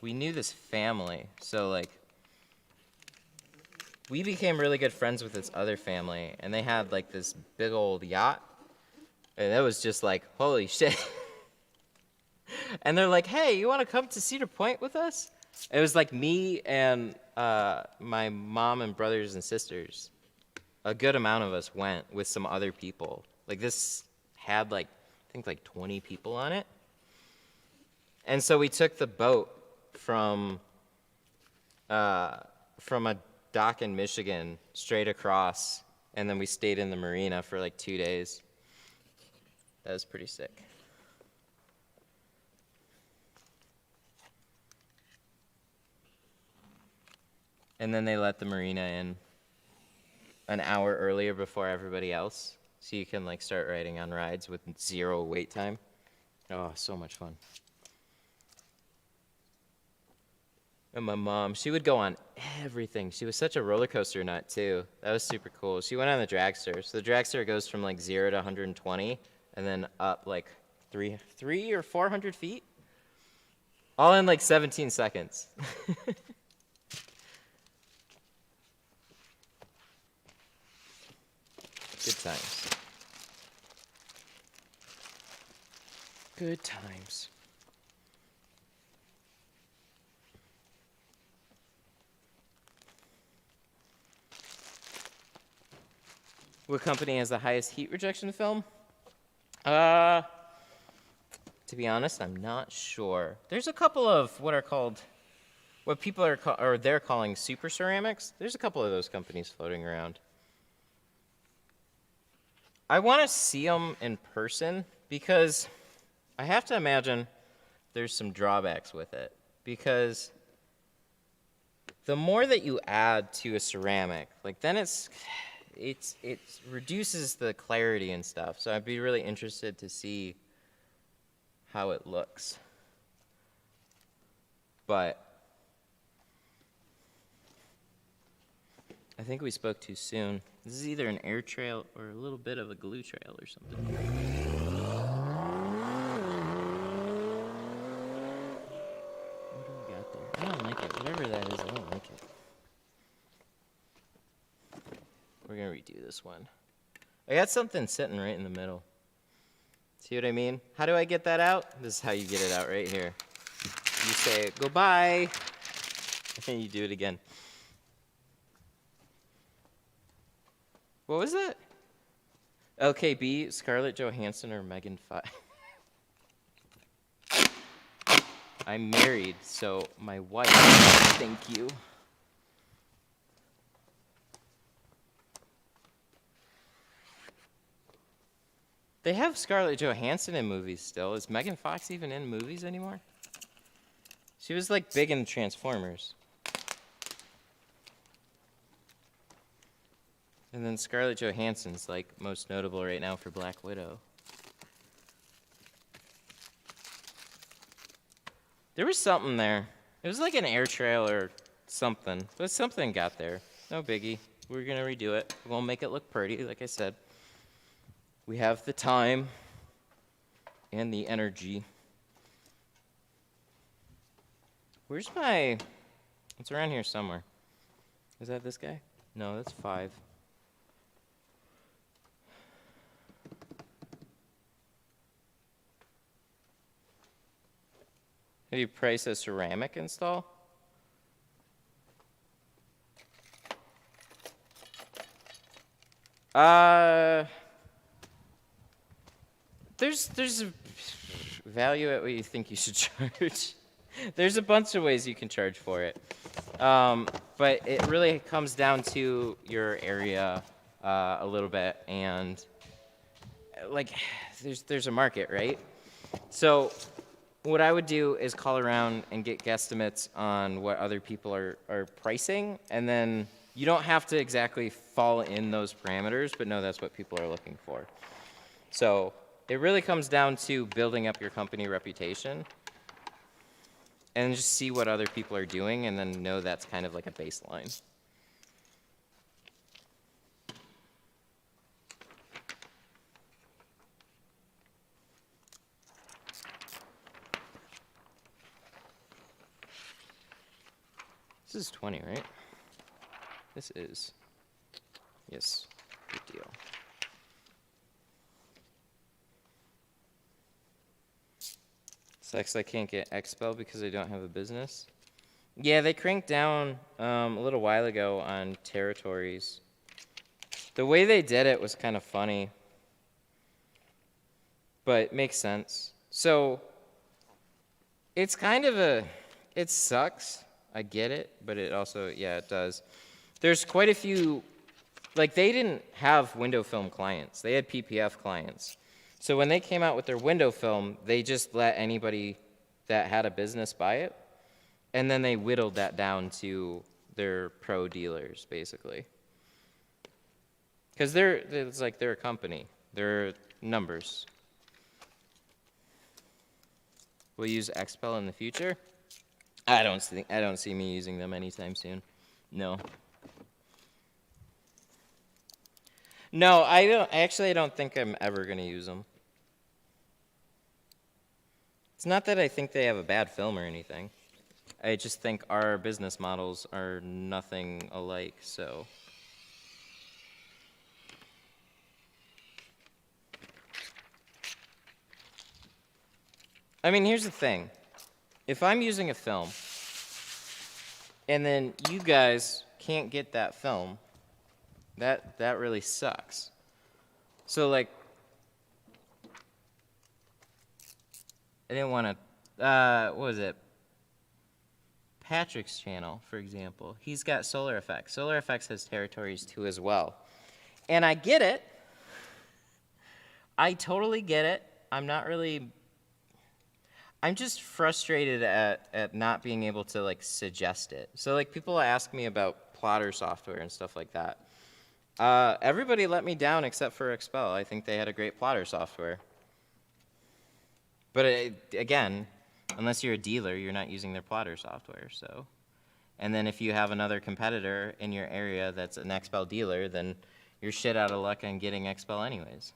knew this family, so like we became really good friends with this other family, and they had like this big old yacht, and it was just like, holy shit. And they're like, hey, you want to come to Cedar Point with us? It was like me and my mom and brothers and sisters. A good amount of us went with some other people. Like this had like, I think like 20 people on it. And so we took the boat from a dock in Michigan straight across, and then we stayed in the marina for like 2 days. That was pretty sick. And then they let the marina in an hour earlier before everybody else, so you can like start riding on rides with 0 wait time. Oh, so much fun. And my mom, she would go on everything. She was such a roller coaster nut too. That was super cool. She went on the dragster. So the dragster goes from like 0 to 120 and then up like 300 or 400 feet. All in like 17 seconds. Good times. Good times. What company has the highest heat rejection film? To be honest, I'm not sure. There's a couple of what people are they're calling super ceramics. There's a couple of those companies floating around. I want to see them in person because I have to imagine there's some drawbacks with it. Because the more that you add to a ceramic, like then it reduces the clarity and stuff. So I'd be really interested to see how it looks. But I think we spoke too soon. This is either an air trail or a little bit of a glue trail or something. What do we got there? I don't like it. Whatever that is, I don't like it. We're gonna redo this one. I got something sitting right in the middle. See what I mean? How do I get that out? This is how you get it out right here. You say, goodbye, and you do it again. What was that? LKB, Scarlett Johansson, or Megan Fox? I'm married, so my wife, thank you. They have Scarlett Johansson in movies still. Is Megan Fox even in movies anymore? She was like big in Transformers. And then Scarlett Johansson's like most notable right now for Black Widow. There was something there. It was like an air trail or something. But something got there. No biggie. We're gonna redo it. We'll make it look pretty, like I said. We have the time and the energy. Where's my... It's around here somewhere. Is that this guy? No, that's 5. Have you priced a ceramic install? There's a value at what you think you should charge. There's a bunch of ways you can charge for it. But it really comes down to your area a little bit, and like there's a market, right? So what I would do is call around and get guesstimates on what other people are pricing, and then you don't have to exactly fall in those parameters, but no, that's what people are looking for. So it really comes down to building up your company reputation and just see what other people are doing, and then know that's kind of like a baseline. This is 20, right? This is. Yes, good deal. Sucks I can't get Expel because I don't have a business. Yeah, they cranked down a little while ago on territories. The way they did it was kind of funny, but it makes sense. So it's kind of it sucks. I get it, but it also, yeah, it does. There's quite a few, like they didn't have window film clients. They had PPF clients. So when they came out with their window film, they just let anybody that had a business buy it. And then they whittled that down to their pro dealers, basically. Because it's like they're a company. They're numbers. We'll use Expel in the future. I don't see me using them anytime soon. No. No, I don't. Actually, I don't think I'm ever going to use them. It's not that I think they have a bad film or anything. I just think our business models are nothing alike, so. I mean, here's the thing. If I'm using a film, and then you guys can't get that film, that really sucks. So like, I didn't want to, what was it? Patrick's channel, for example, he's got Solar Effects. Solar Effects has territories too as well. And I get it. I totally get it. I'm just frustrated at not being able to like suggest it. So like people ask me about plotter software and stuff like that. Everybody let me down except for Expel. I think they had a great plotter software. But again, unless you're a dealer, you're not using their plotter software. So, and then if you have another competitor in your area that's an Expel dealer, then you're shit out of luck on getting Expel anyways.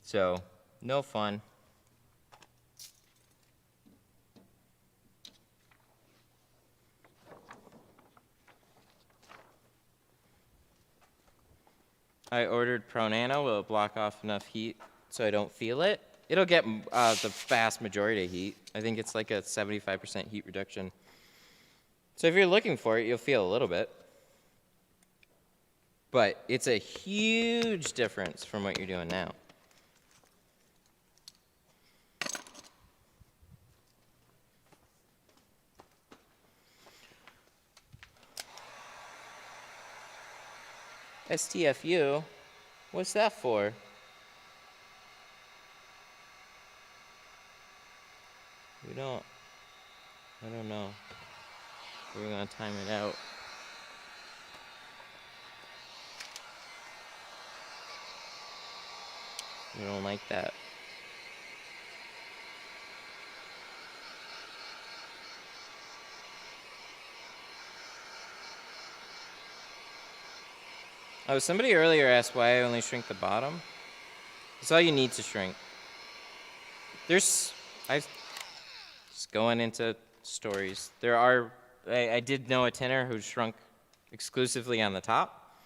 So, no fun. I ordered Pro Nano. Will it block off enough heat so I don't feel it? It'll get the vast majority of heat. I think it's like a 75% heat reduction. So if you're looking for it, you'll feel a little bit. But it's a huge difference from what you're doing now. STFU? What's that for? I don't know. We're gonna time it out. We don't like that. Oh, somebody earlier asked why I only shrink the bottom. It's all you need to shrink. I just going into stories. I did know a tinner who shrunk exclusively on the top.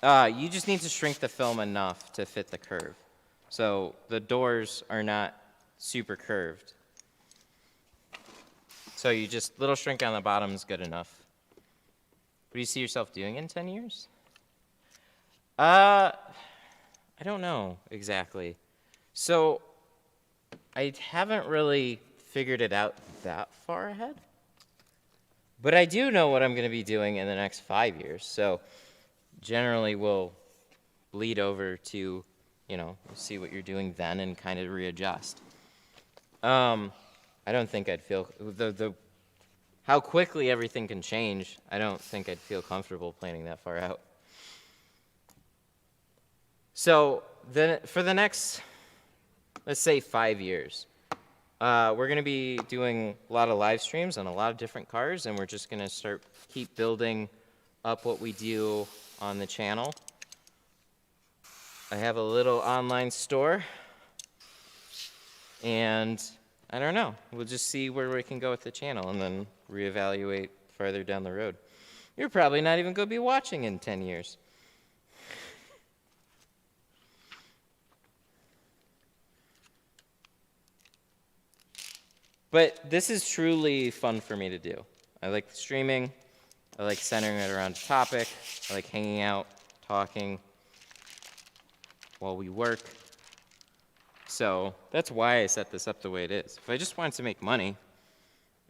You just need to shrink the film enough to fit the curve. So the doors are not super curved. So you just, little shrink on the bottom is good enough. What do you see yourself doing in 10 years? I don't know exactly. So I haven't really figured it out that far ahead. But I do know what I'm going to be doing in the next 5 years. So generally we'll bleed over to, see what you're doing then and kind of readjust. I don't think I'd feel, how quickly everything can change, I don't think I'd feel comfortable planning that far out. So then for the next, let's say 5 years, we're going to be doing a lot of live streams on a lot of different cars, and we're just going to keep building up what we do on the channel. I have a little online store, and I don't know. We'll just see where we can go with the channel and then reevaluate farther down the road. You're probably not even going to be watching in 10 years. But this is truly fun for me to do. I like the streaming. I like centering it around a topic. I like hanging out, talking while we work. So that's why I set this up the way it is. If I just wanted to make money,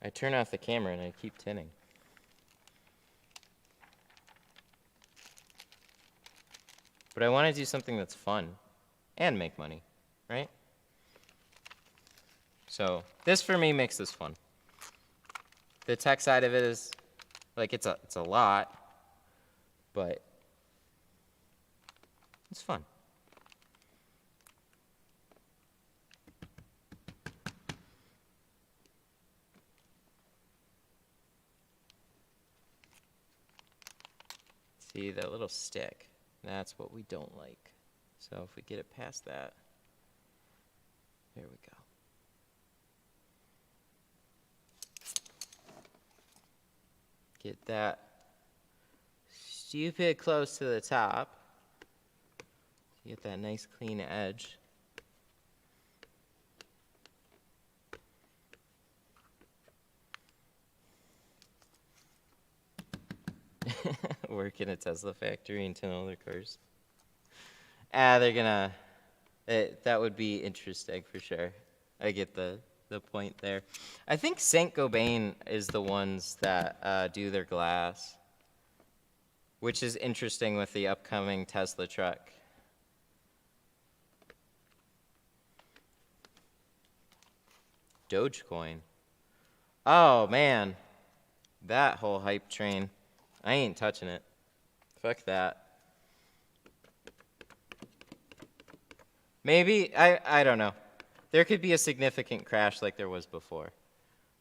I turn off the camera and I keep tinting. But I want to do something that's fun and make money, right? So this for me makes this fun. The tech side of it is, like, it's a lot, but it's fun. See, that little stick, that's what we don't like. So if we get it past that, there we go. Get that stupid close to the top. Get that nice clean edge. Work in a Tesla factory and tint all their cars. They're gonna. That would be interesting for sure. I get the point there. I think Saint-Gobain is the ones that do their glass, which is interesting with the upcoming Tesla truck. Dogecoin. Oh man, that whole hype train. I ain't touching it. Fuck that. Maybe, I don't know. There could be a significant crash like there was before,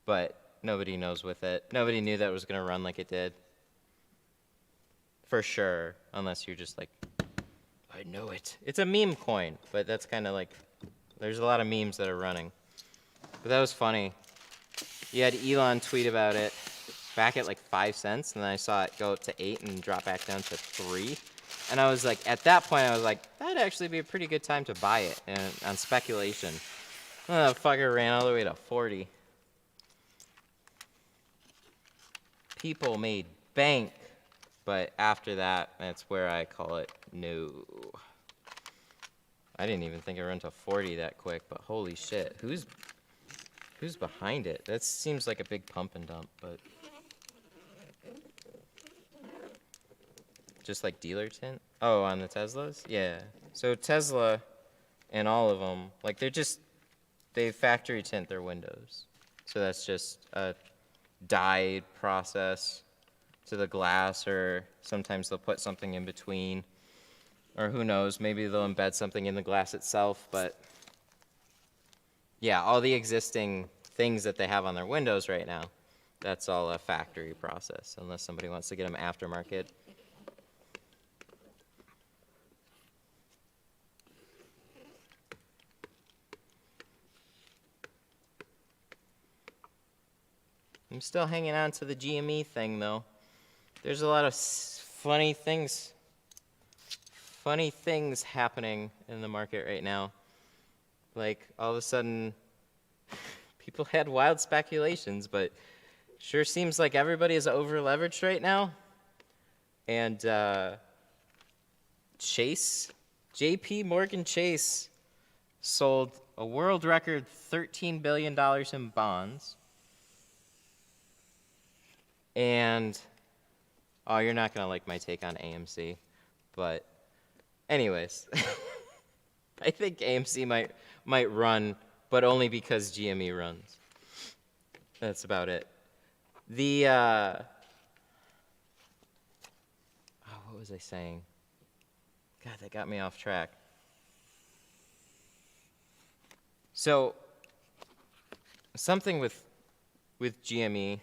but nobody knows with it. Nobody knew that it was going to run like it did. For sure, unless you're just like, I know it. It's a meme coin, but that's kind of like, there's a lot of memes that are running. But that was funny. You had Elon tweet about it back at like 5 cents, and then I saw it go up to 8 and drop back down to 3. And I was like, at that point, I was like, that'd actually be a pretty good time to buy it on speculation. Oh, the fucker ran all the way to 40. People made bank, but after that, that's where I call it no. I didn't even think it ran to 40 that quick, but holy shit, who's behind it? That seems like a big pump and dump, but just like dealer tint? Oh, on the Teslas? Yeah. So Tesla and all of them, like they factory tint their windows. So that's just a dyed process to the glass, or sometimes they'll put something in between, or who knows, maybe they'll embed something in the glass itself, but yeah, all the existing things that they have on their windows right now, that's all a factory process, unless somebody wants to get them aftermarket. I'm still hanging on to the GME thing, though. There's a lot of funny things happening in the market right now. Like, all of a sudden, people had wild speculations, but sure seems like everybody is over-leveraged right now. And JP Morgan Chase sold a world record $13 billion in bonds. And, oh, you're not going to like my take on AMC, but anyways, I think AMC might run, but only because GME runs. That's about it. What was I saying? God, that got me off track. So, something with GME.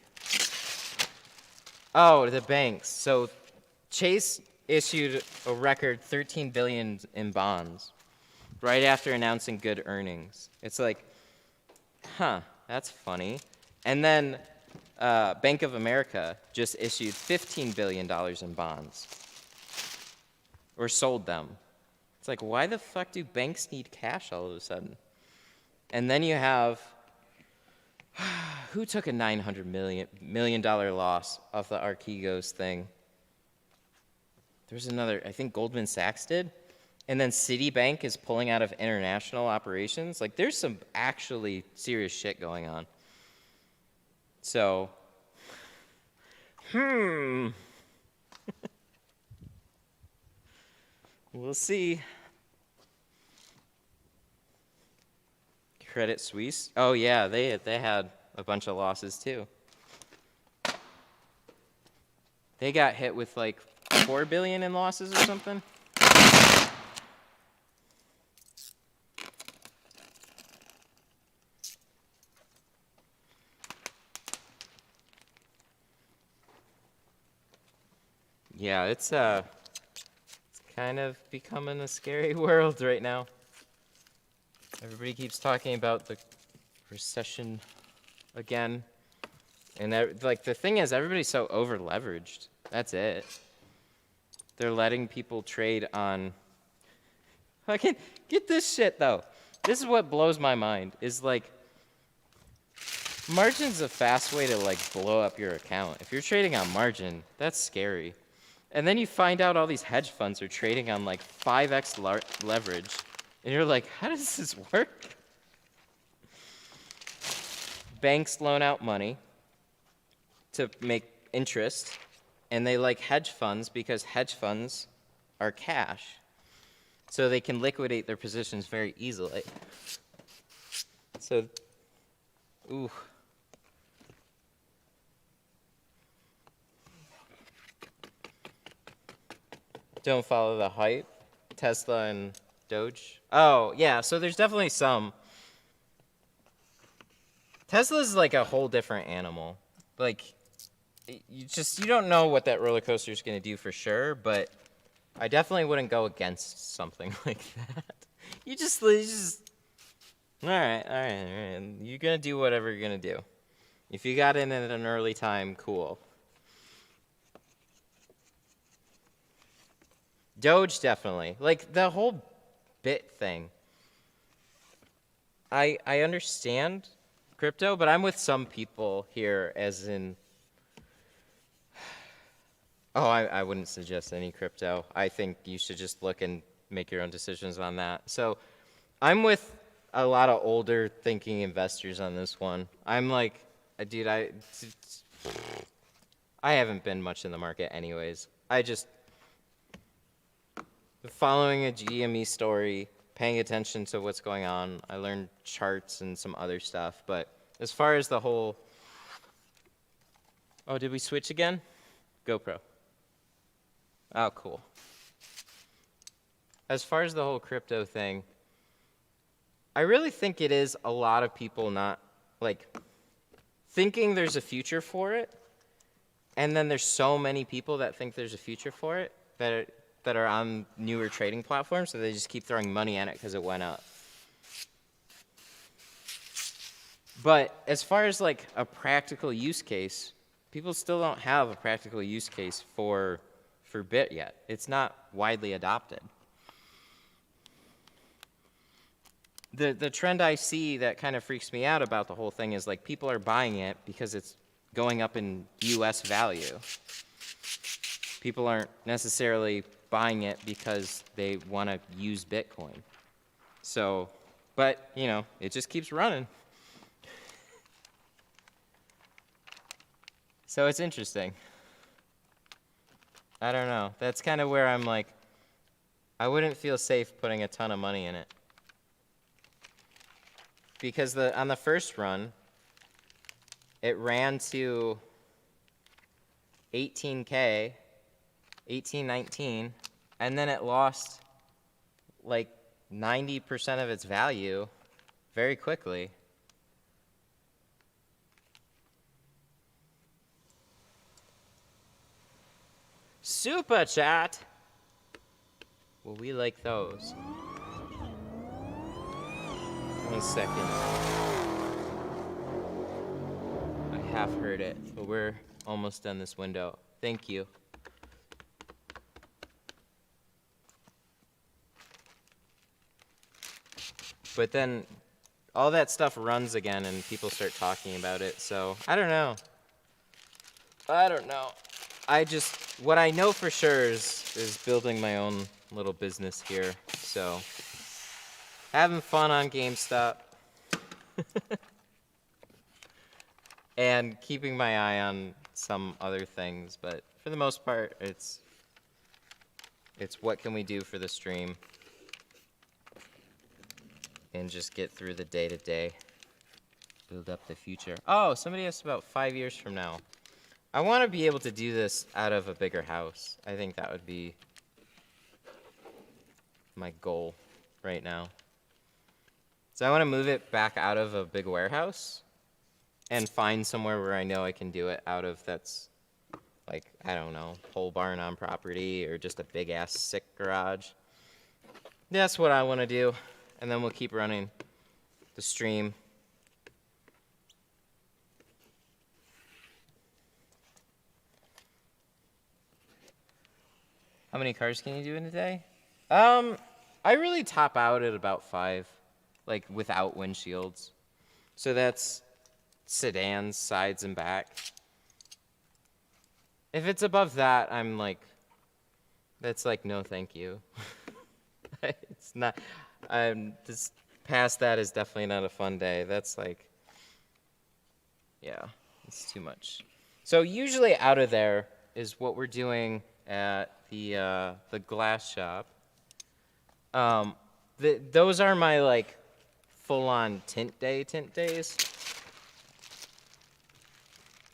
Oh, the banks. So Chase issued a record $13 billion in bonds right after announcing good earnings. It's like, huh, that's funny. And then Bank of America just issued $15 billion in bonds, or sold them. It's like, why the fuck do banks need cash all of a sudden? And then you have, who took a $900 million loss off the Archegos thing? There's another, I think Goldman Sachs did. And then Citibank is pulling out of international operations. Like, there's some actually serious shit going on. So, we'll see. Credit Suisse. Oh yeah, they had a bunch of losses too. They got hit with like $4 billion in losses or something. Yeah, it's kind of becoming a scary world right now. Everybody keeps talking about the recession again. And like the thing is, everybody's so over leveraged. That's it. They're letting people trade on. Fucking get this shit though. This is what blows my mind. Is like, margin's a fast way to like blow up your account. If you're trading on margin, that's scary. And then you find out all these hedge funds are trading on like 5x leverage. And you're like, how does this work? Banks loan out money to make interest, and they like hedge funds because hedge funds are cash. So they can liquidate their positions very easily. So, ooh. Don't follow the hype. Tesla and Doge. Oh, yeah, so there's definitely some. Tesla's like a whole different animal. Like, you don't know what that roller coaster is going to do for sure, but I definitely wouldn't go against something like that. You just all right. You're going to do whatever you're going to do. If you got in at an early time, cool. Doge, definitely. Like, the whole bit thing. I understand crypto, but I'm with some people here as in... Oh, I wouldn't suggest any crypto. I think you should just look and make your own decisions on that. So I'm with a lot of older thinking investors on this one. I'm like, dude, I haven't been much in the market anyways. I just... Following a GME story, paying attention to what's going on. I learned charts and some other stuff. But as far as the whole... Oh, did we switch again? GoPro. Oh, cool. As far as the whole crypto thing, I really think it is a lot of people not, like, thinking there's a future for it, and then there's so many people that think there's a future for it that are on newer trading platforms, so they just keep throwing money at it because it went up. But as far as, like, a practical use case, people still don't have a practical use case for bit yet. It's not widely adopted. The trend I see that kind of freaks me out about the whole thing is like people are buying it because it's going up in US value. People aren't necessarily buying it because they want to use Bitcoin. So, but, you know, it just keeps running. So it's interesting. I don't know. That's kind of where I'm like, I wouldn't feel safe putting a ton of money in it. Because on the first run, it ran to 18K, 19, and then it lost like 90% of its value very quickly. Super chat. Well, we like those. 1 second. I half heard it, but we're almost done this window. Thank you. But then all that stuff runs again and people start talking about it, so I don't know. What I know for sure is building my own little business here, so having fun on GameStop and keeping my eye on some other things, but for the most part, it's what can we do for the stream and just get through the day-to-day, build up the future. Oh, somebody asked about 5 years from now. I want to be able to do this out of a bigger house. I think that would be my goal right now. So I want to move it back out of a big warehouse and find somewhere where I know I can do it out of that's like, I don't know, pole barn on property or just a big-ass sick garage. That's what I want to do. And then we'll keep running the stream. How many cars can you do in a day? I really top out at about 5, like without windshields. So that's sedans, sides and back. If it's above that, I'm like That's like, no, thank you. It's not, this, past that is definitely not a fun day. That's like, yeah, it's too much. So usually out of there is what we're doing at the glass shop. Those are my like full-on tint days.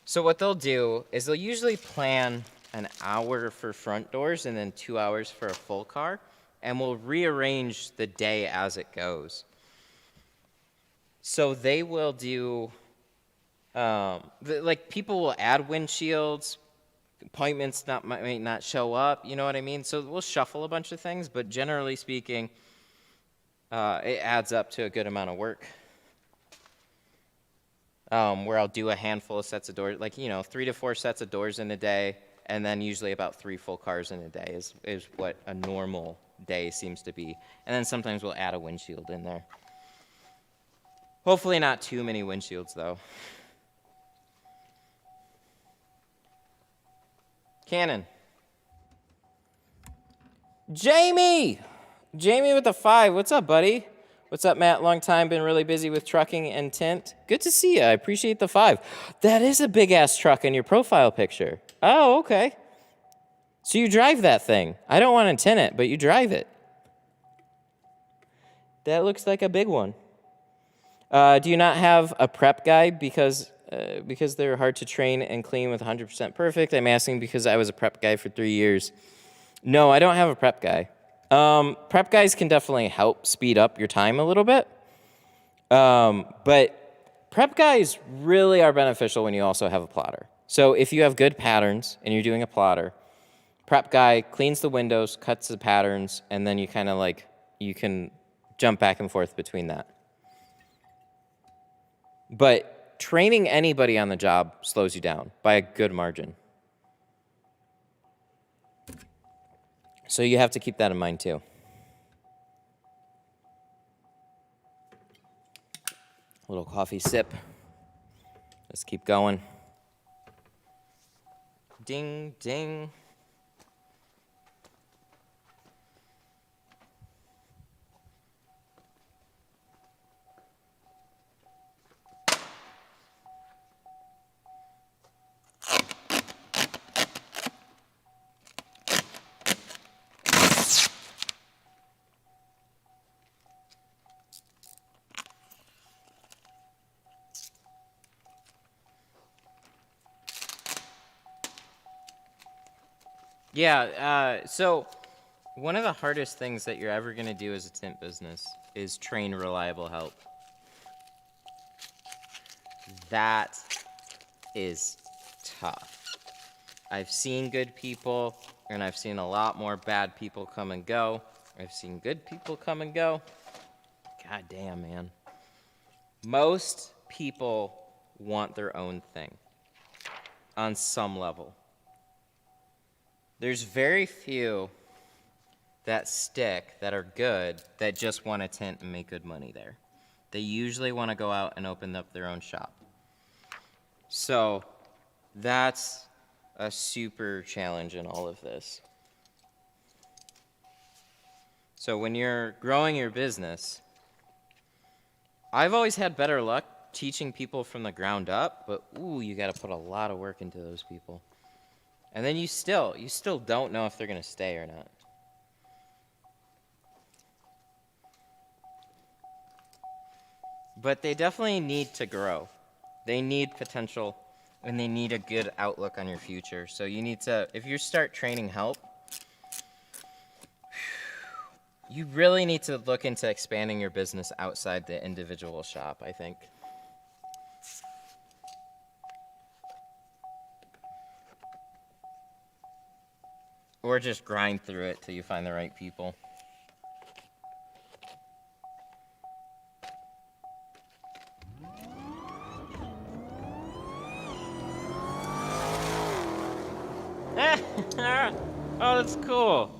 So what they'll do is they'll usually plan an hour for front doors and then 2 hours for a full car, and we'll rearrange the day as it goes. So they will do, like people will add windshields, appointments might not show up, you know what I mean? So we'll shuffle a bunch of things, but generally speaking, it adds up to a good amount of work. Where I'll do a handful of sets of doors, like, 3 to 4 sets of doors in a day, and then usually about 3 full cars in a day is what a normal day seems to be. And then sometimes we'll add a windshield in there. Hopefully not too many windshields, though. Cannon. Jamie with the 5. What's up, buddy? What's up, Matt? Long time, been really busy with trucking and tint. Good to see you. I appreciate the 5. That is a big-ass truck in your profile picture. Oh, okay. So you drive that thing. I don't want to tint it, but you drive it. That looks like a big one. Do you not have a prep guy because they're hard to train and clean with 100% perfect? I'm asking because I was a prep guy for 3 years. No, I don't have a prep guy. Prep guys can definitely help speed up your time a little bit. But prep guys really are beneficial when you also have a plotter. So if you have good patterns and you're doing a plotter, prep guy cleans the windows, cuts the patterns, and then you kind of you can jump back and forth between that. But training anybody on the job slows you down by a good margin. So you have to keep that in mind too. A little coffee sip. Let's keep going. Ding, ding. Yeah, so one of the hardest things that you're ever going to do as a tint business is train reliable help. That is tough. I've seen good people, and I've seen a lot more bad people come and go. I've seen good people come and go. God damn, man. Most people want their own thing on some level. There's very few that stick, that are good, that just want to tint and make good money there. They usually want to go out and open up their own shop. So that's a super challenge in all of this. So when you're growing your business, I've always had better luck teaching people from the ground up, but ooh, you got to put a lot of work into those people. And then you still don't know if they're going to stay or not. But they definitely need to grow. They need potential, and they need a good outlook on your future. So you need to, if you start training help, you really need to look into expanding your business outside the individual shop, I think. Or just grind through it till you find the right people. Oh, that's cool.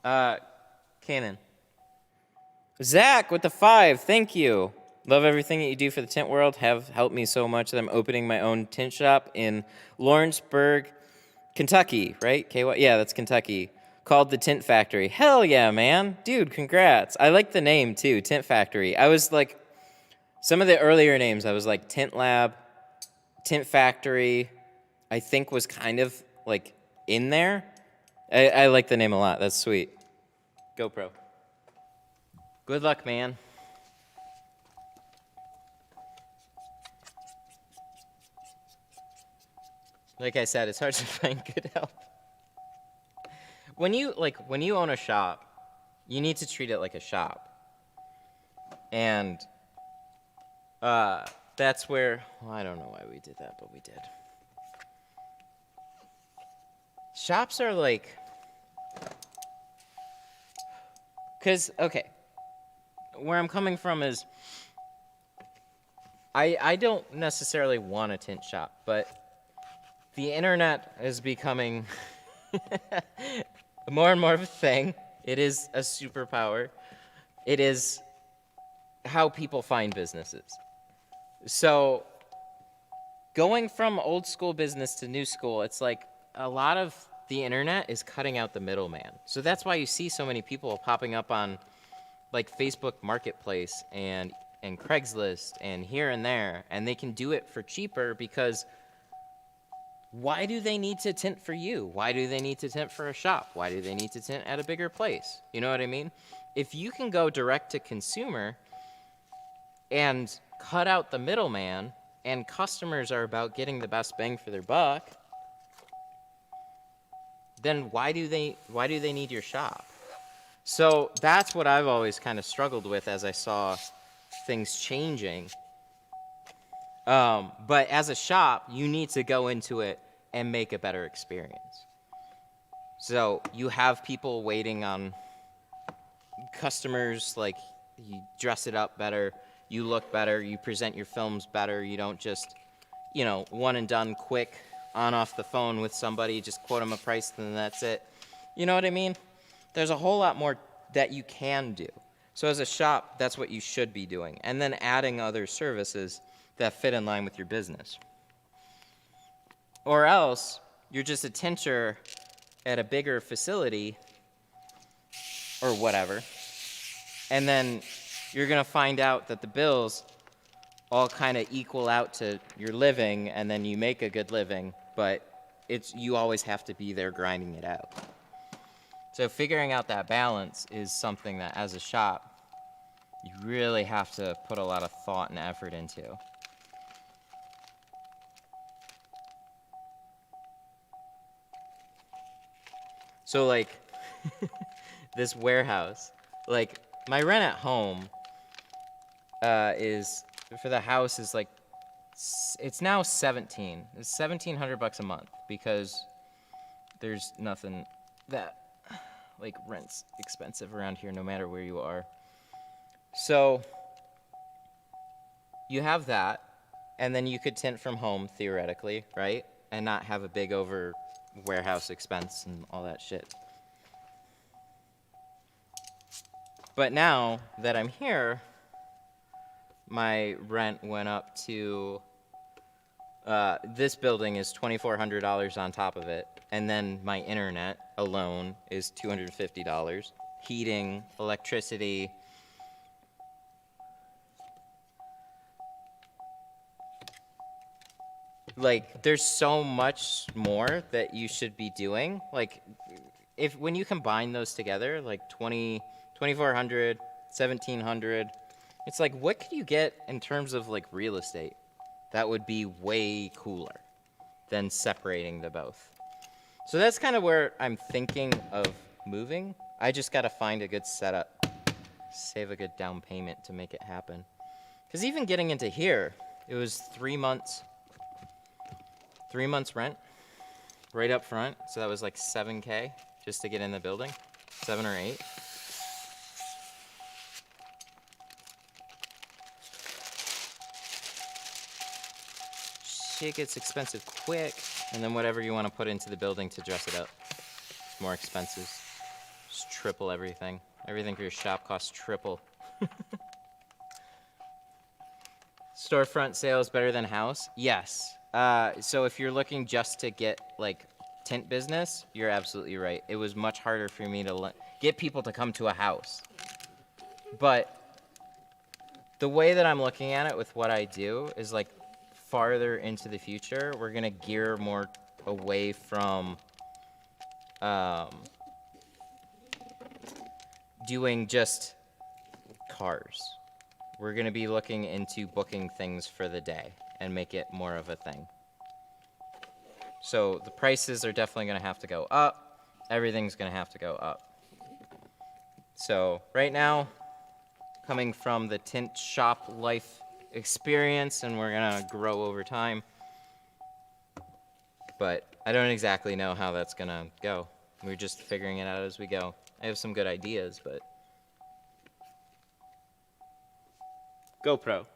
Cannon. Zach with the 5, thank you. Love everything that you do for the tint world. Have helped me so much that I'm opening my own tint shop in Lawrenceburg, Kentucky, right? KY? Yeah, that's Kentucky. Called the Tint Factory. Hell yeah, man. Dude, congrats. I like the name too, Tint Factory. I was like, some of the earlier names, I was like Tint Lab, Tint Factory, I think was kind of like in there. I like the name a lot. That's sweet. GoPro. Good luck, man. Like I said, it's hard to find good help. When you own a shop, you need to treat it like a shop. And that's where, well, I don't know why we did that, but we did. Shops are like, because, okay, where I'm coming from is, I don't necessarily want a tint shop, but the internet is becoming more and more of a thing. It is a superpower. It is how people find businesses. So going from old school business to new school, it's like a lot of the internet is cutting out the middleman. So that's why you see so many people popping up on like Facebook Marketplace and Craigslist and here and there, and they can do it for cheaper because why do they need to tint for you? Why do they need to tint for a shop? Why do they need to tint at a bigger place? You know what I mean? If you can go direct to consumer and cut out the middleman, and customers are about getting the best bang for their buck, then why do they need your shop? So that's what I've always kind of struggled with as I saw things changing. But as a shop, you need to go into it and make a better experience. So you have people waiting on customers, like you dress it up better, you look better, you present your films better, you don't just, one and done quick on off the phone with somebody, just quote them a price and then that's it. You know what I mean? There's a whole lot more that you can do. So as a shop, that's what you should be doing. And then adding other services that fit in line with your business. Or else, you're just a tinter at a bigger facility or whatever, and then you're going to find out that the bills all kind of equal out to your living, and then you make a good living, but you always have to be there grinding it out. So figuring out that balance is something that as a shop, you really have to put a lot of thought and effort into. So like this warehouse, like my rent at home is for the house is like, it's now it's $1,700 a month because there's nothing that like rent's expensive around here no matter where you are. So you have that, and then you could tint from home theoretically, right? And not have a big over warehouse expense and all that shit. But now that I'm here, my rent went up to, this building is $2,400 on top of it, and then my internet alone is $250. Heating, electricity, like there's so much more that you should be doing. Like when you combine those together, like 2,400, 1,700, it's like, what could you get in terms of like real estate that would be way cooler than separating the both? So that's kind of where I'm thinking of moving. I just got to find a good setup, save a good down payment to make it happen. Because even getting into here, it was 3 months rent right up front. So that was like $7K just to get in the building, 7 or 8. Shit gets expensive quick, and then whatever you want to put into the building to dress it up, it's more expensive. Just triple everything. Everything for your shop costs triple. Storefront sales better than house? Yes. So if you're looking just to get like tint business, you're absolutely right. It was much harder for me to get people to come to a house. But the way that I'm looking at it with what I do is like farther into the future, we're gonna gear more away from doing just cars. We're gonna be looking into booking things for the day and make it more of a thing. So the prices are definitely gonna have to go up. Everything's gonna have to go up. So right now, coming from the tint shop life experience, and we're gonna grow over time. But I don't exactly know how that's gonna go. We're just figuring it out as we go. I have some good ideas, but GoPro.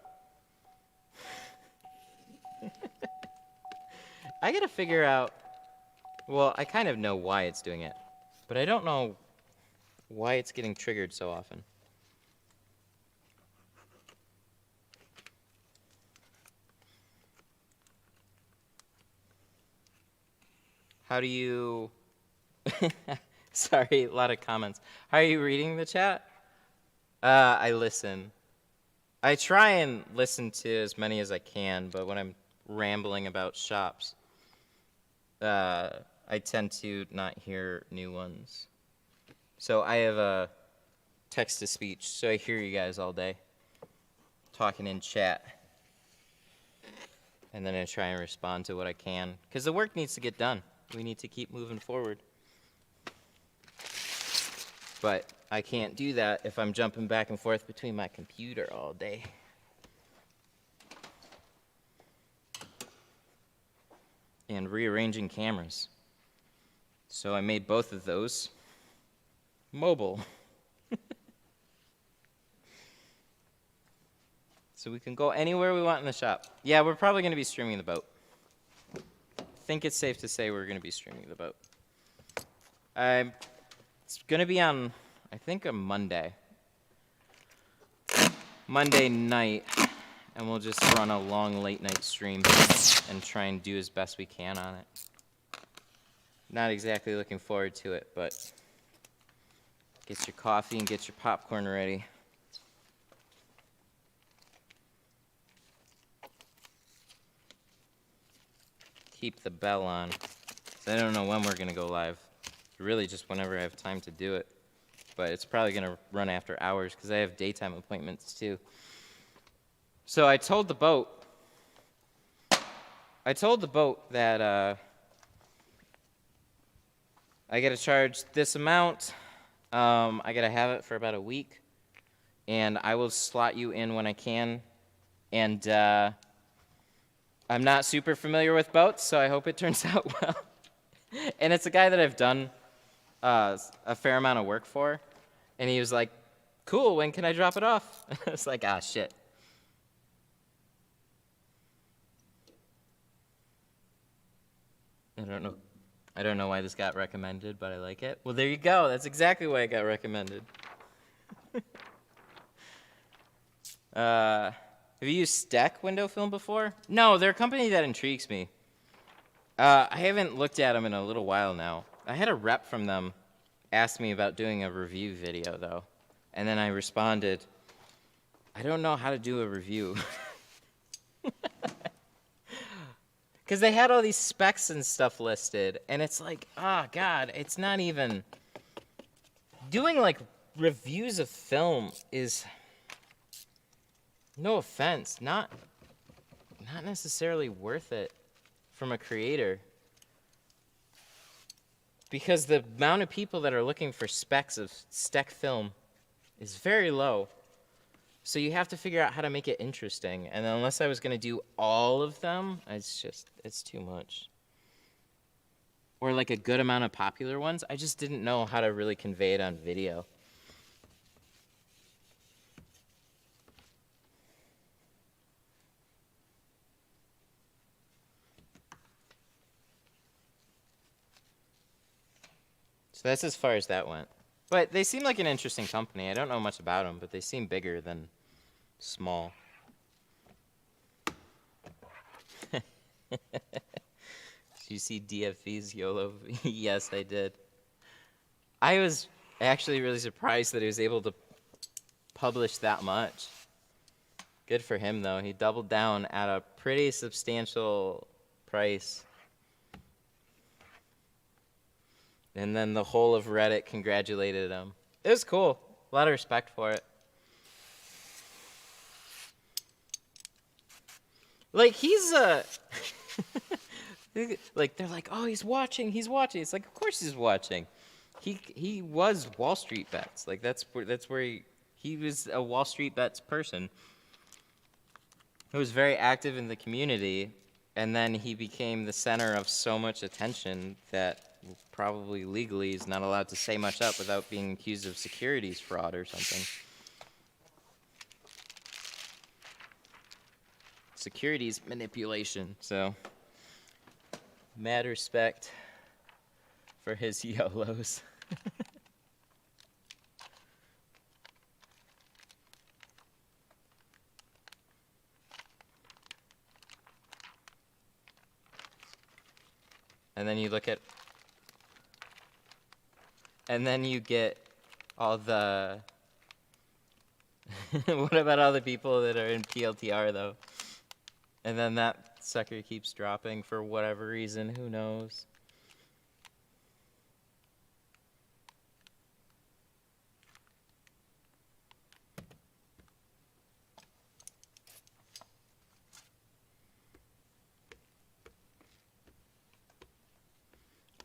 I gotta figure out, well, I kind of know why it's doing it, but I don't know why it's getting triggered so often. How do you, sorry, a lot of comments. How are you reading the chat? I listen. I try and listen to as many as I can, but when I'm rambling about shops, I tend to not hear new ones. So I have a text-to-speech, so I hear you guys all day talking in chat. And then I try and respond to what I can, because the work needs to get done. We need to keep moving forward. But I can't do that if I'm jumping back and forth between my computer all day. And rearranging cameras. So I made both of those mobile. So we can go anywhere we want in the shop. Yeah, we're probably going to be streaming the boat. I think it's safe to say we're going to be streaming the boat. It's going to be on, I think, a Monday. Monday night. And we'll just run a long late night stream and try and do as best we can on it. Not exactly looking forward to it, but get your coffee and get your popcorn ready. Keep the bell on. I don't know when we're gonna go live. Really just whenever I have time to do it. But it's probably gonna run after hours because I have daytime appointments too. So I told the boat that I gotta charge this amount. I gotta have it for about a week, and I will slot you in when I can. And I'm not super familiar with boats, so I hope it turns out well. And it's a guy that I've done a fair amount of work for, and he was like, "Cool, when can I drop it off?" I was like, "Ah, shit." I don't know why this got recommended, but I like it. Well, there you go. That's exactly why it got recommended. Have you used Stack window film before? No, they're a company that intrigues me. I haven't looked at them in a little while now. I had a rep from them ask me about doing a review video, though. And then I responded, I don't know how to do a review. Because they had all these specs and stuff listed, and it's like, oh, God, it's not even... Doing, like, reviews of film is, no offense, not necessarily worth it from a creator. Because the amount of people that are looking for specs of spec film is very low. So you have to figure out how to make it interesting. And unless I was going to do all of them, it's too much. Or like a good amount of popular ones, I just didn't know how to really convey it on video. So that's as far as that went. But they seem like an interesting company. I don't know much about them, but they seem bigger than small. you see DFV's YOLO? Yes, I did. I was actually really surprised that he was able to publish that much. Good for him, though. He doubled down at a pretty substantial price. And then the whole of Reddit congratulated him. It was cool. A lot of respect for it. Like, he's like, they're like, oh, he's watching. It's like, of course he's watching. He was Wall Street Bets. Like, that's where he was a Wall Street Bets person. He was very active in the community, and then he became the center of so much attention that probably legally is not allowed to say much up without being accused of securities fraud or something. Securities manipulation. So, mad respect for his YOLOs. And then you look at, and then you get all the, what about all the people that are in PLTR though? And then that sucker keeps dropping for whatever reason, who knows?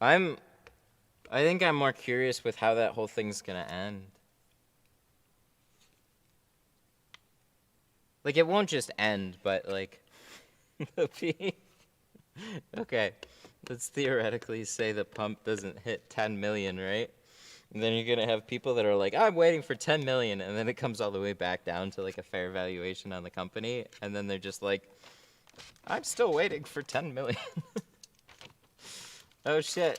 I think I'm more curious with how that whole thing's gonna end. Like, it won't just end, but like, okay, let's theoretically say the pump doesn't hit 10 million, right? And then you're gonna have people that are like, I'm waiting for 10 million, and then it comes all the way back down to like a fair valuation on the company, and then they're just like, I'm still waiting for 10 million. Oh shit.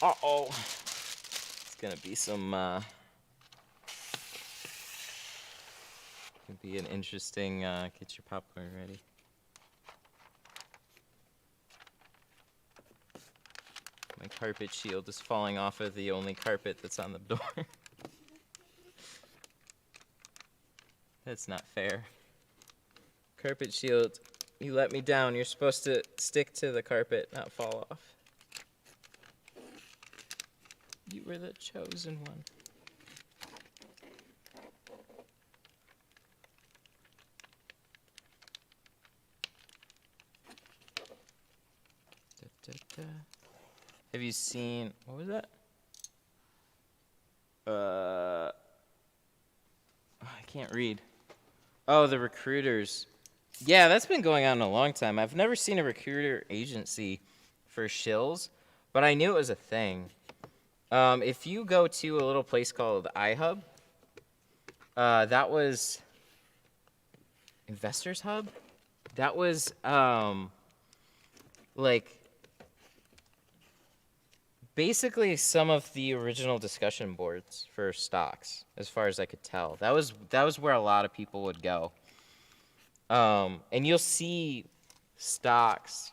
Uh-oh. It's gonna be some, could be an interesting, get your popcorn ready. My carpet shield is falling off of the only carpet that's on the door. That's not fair. Carpet shield, you let me down. You're supposed to stick to the carpet, not fall off. You were the chosen one. Da, da, da. Have you seen, what was that? I can't read. Oh, the recruiters. Yeah, that's been going on a long time. I've never seen a recruiter agency for shills, but I knew it was a thing. If you go to a little place called iHub, that was Investors Hub. That was like basically some of the original discussion boards for stocks, as far as I could tell. That was where a lot of people would go. And you'll see stocks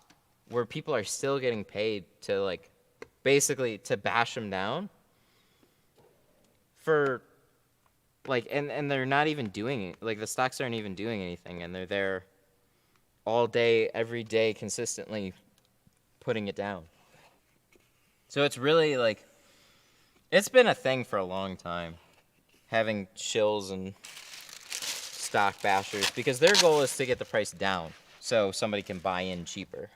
where people are still getting paid to like basically to bash them down for like and they're not even doing it. Like the stocks aren't even doing anything, and they're there all day, every day, consistently putting it down. So it's really like it's been a thing for a long time, having shills and stock bashers, because their goal is to get the price down so somebody can buy in cheaper.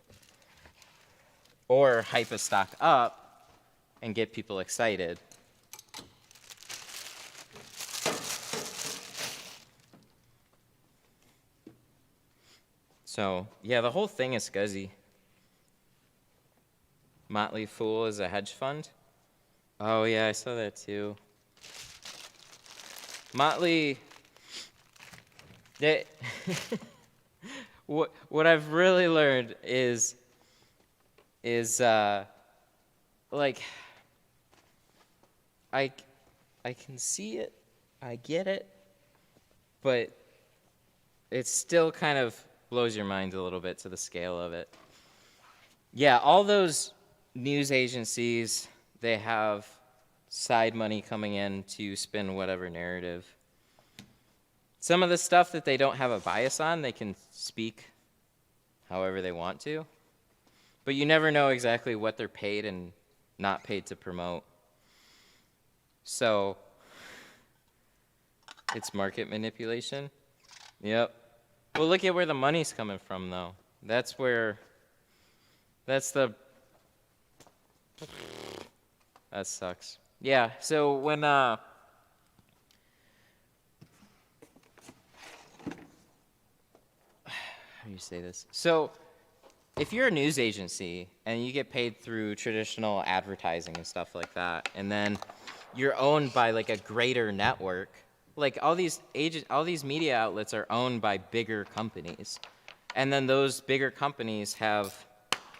Or hype a stock up and get people excited. So, yeah, the whole thing is scuzzy. Motley Fool is a hedge fund. Oh, yeah, I saw that too. Motley... what I've really learned is like I can see it I get it, but it still kind of blows your mind a little bit to the scale of it. Yeah, all those news agencies, they have side money coming in to spin whatever narrative. Some of the stuff that they don't have a bias on, they can speak however they want to. But you never know exactly what they're paid and not paid to promote. So it's market manipulation. Yep. Well, look at where the money's coming from, though. That's the... That sucks. Yeah, so when, how do you say this? So if you're a news agency and you get paid through traditional advertising and stuff like that, and then you're owned by like a greater network, like all these media outlets are owned by bigger companies, and then those bigger companies have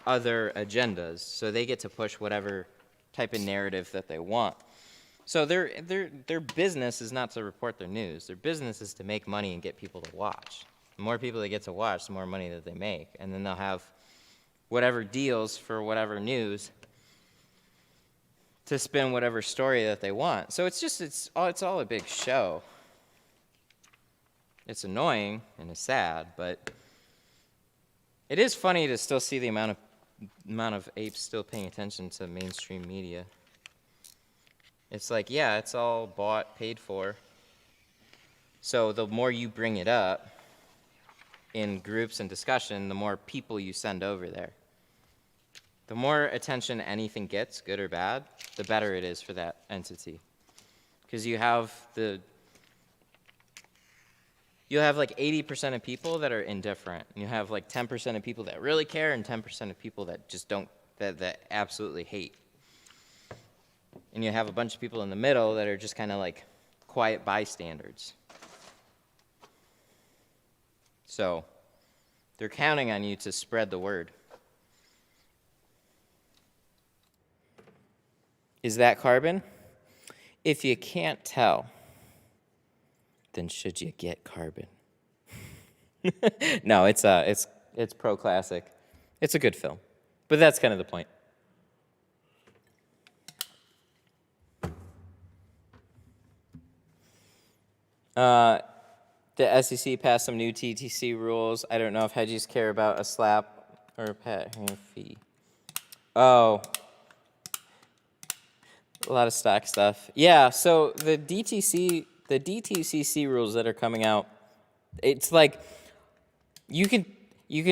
other agendas, so they get to push whatever type of narrative that they want. So their business is not to report their news. Their business is to make money and get people to watch. The more people they get to watch, the more money that they make, and then they'll have whatever deals for whatever news to spin whatever story that they want. So it's all a big show. It's annoying and it's sad, but it is funny to still see the amount of apes still paying attention to mainstream media. It's like, yeah, it's all bought, paid for. So the more you bring it up in groups and discussion, the more people you send over there. The more attention anything gets, good or bad, the better it is for that entity. Because you have like 80% of people that are indifferent. And you have like 10% of people that really care and 10% of people that just don't, that absolutely hate. And you have a bunch of people in the middle that are just kind of like quiet bystanders. So they're counting on you to spread the word. Is that carbon? If you can't tell, then should you get carbon? No, it's pro classic. It's a good film, but that's kind of the point. The SEC passed some new TTC rules. I don't know if hedgies care about a slap or a pet fee. Oh. A lot of stock stuff. Yeah, so the DTCC rules that are coming out, it's like you can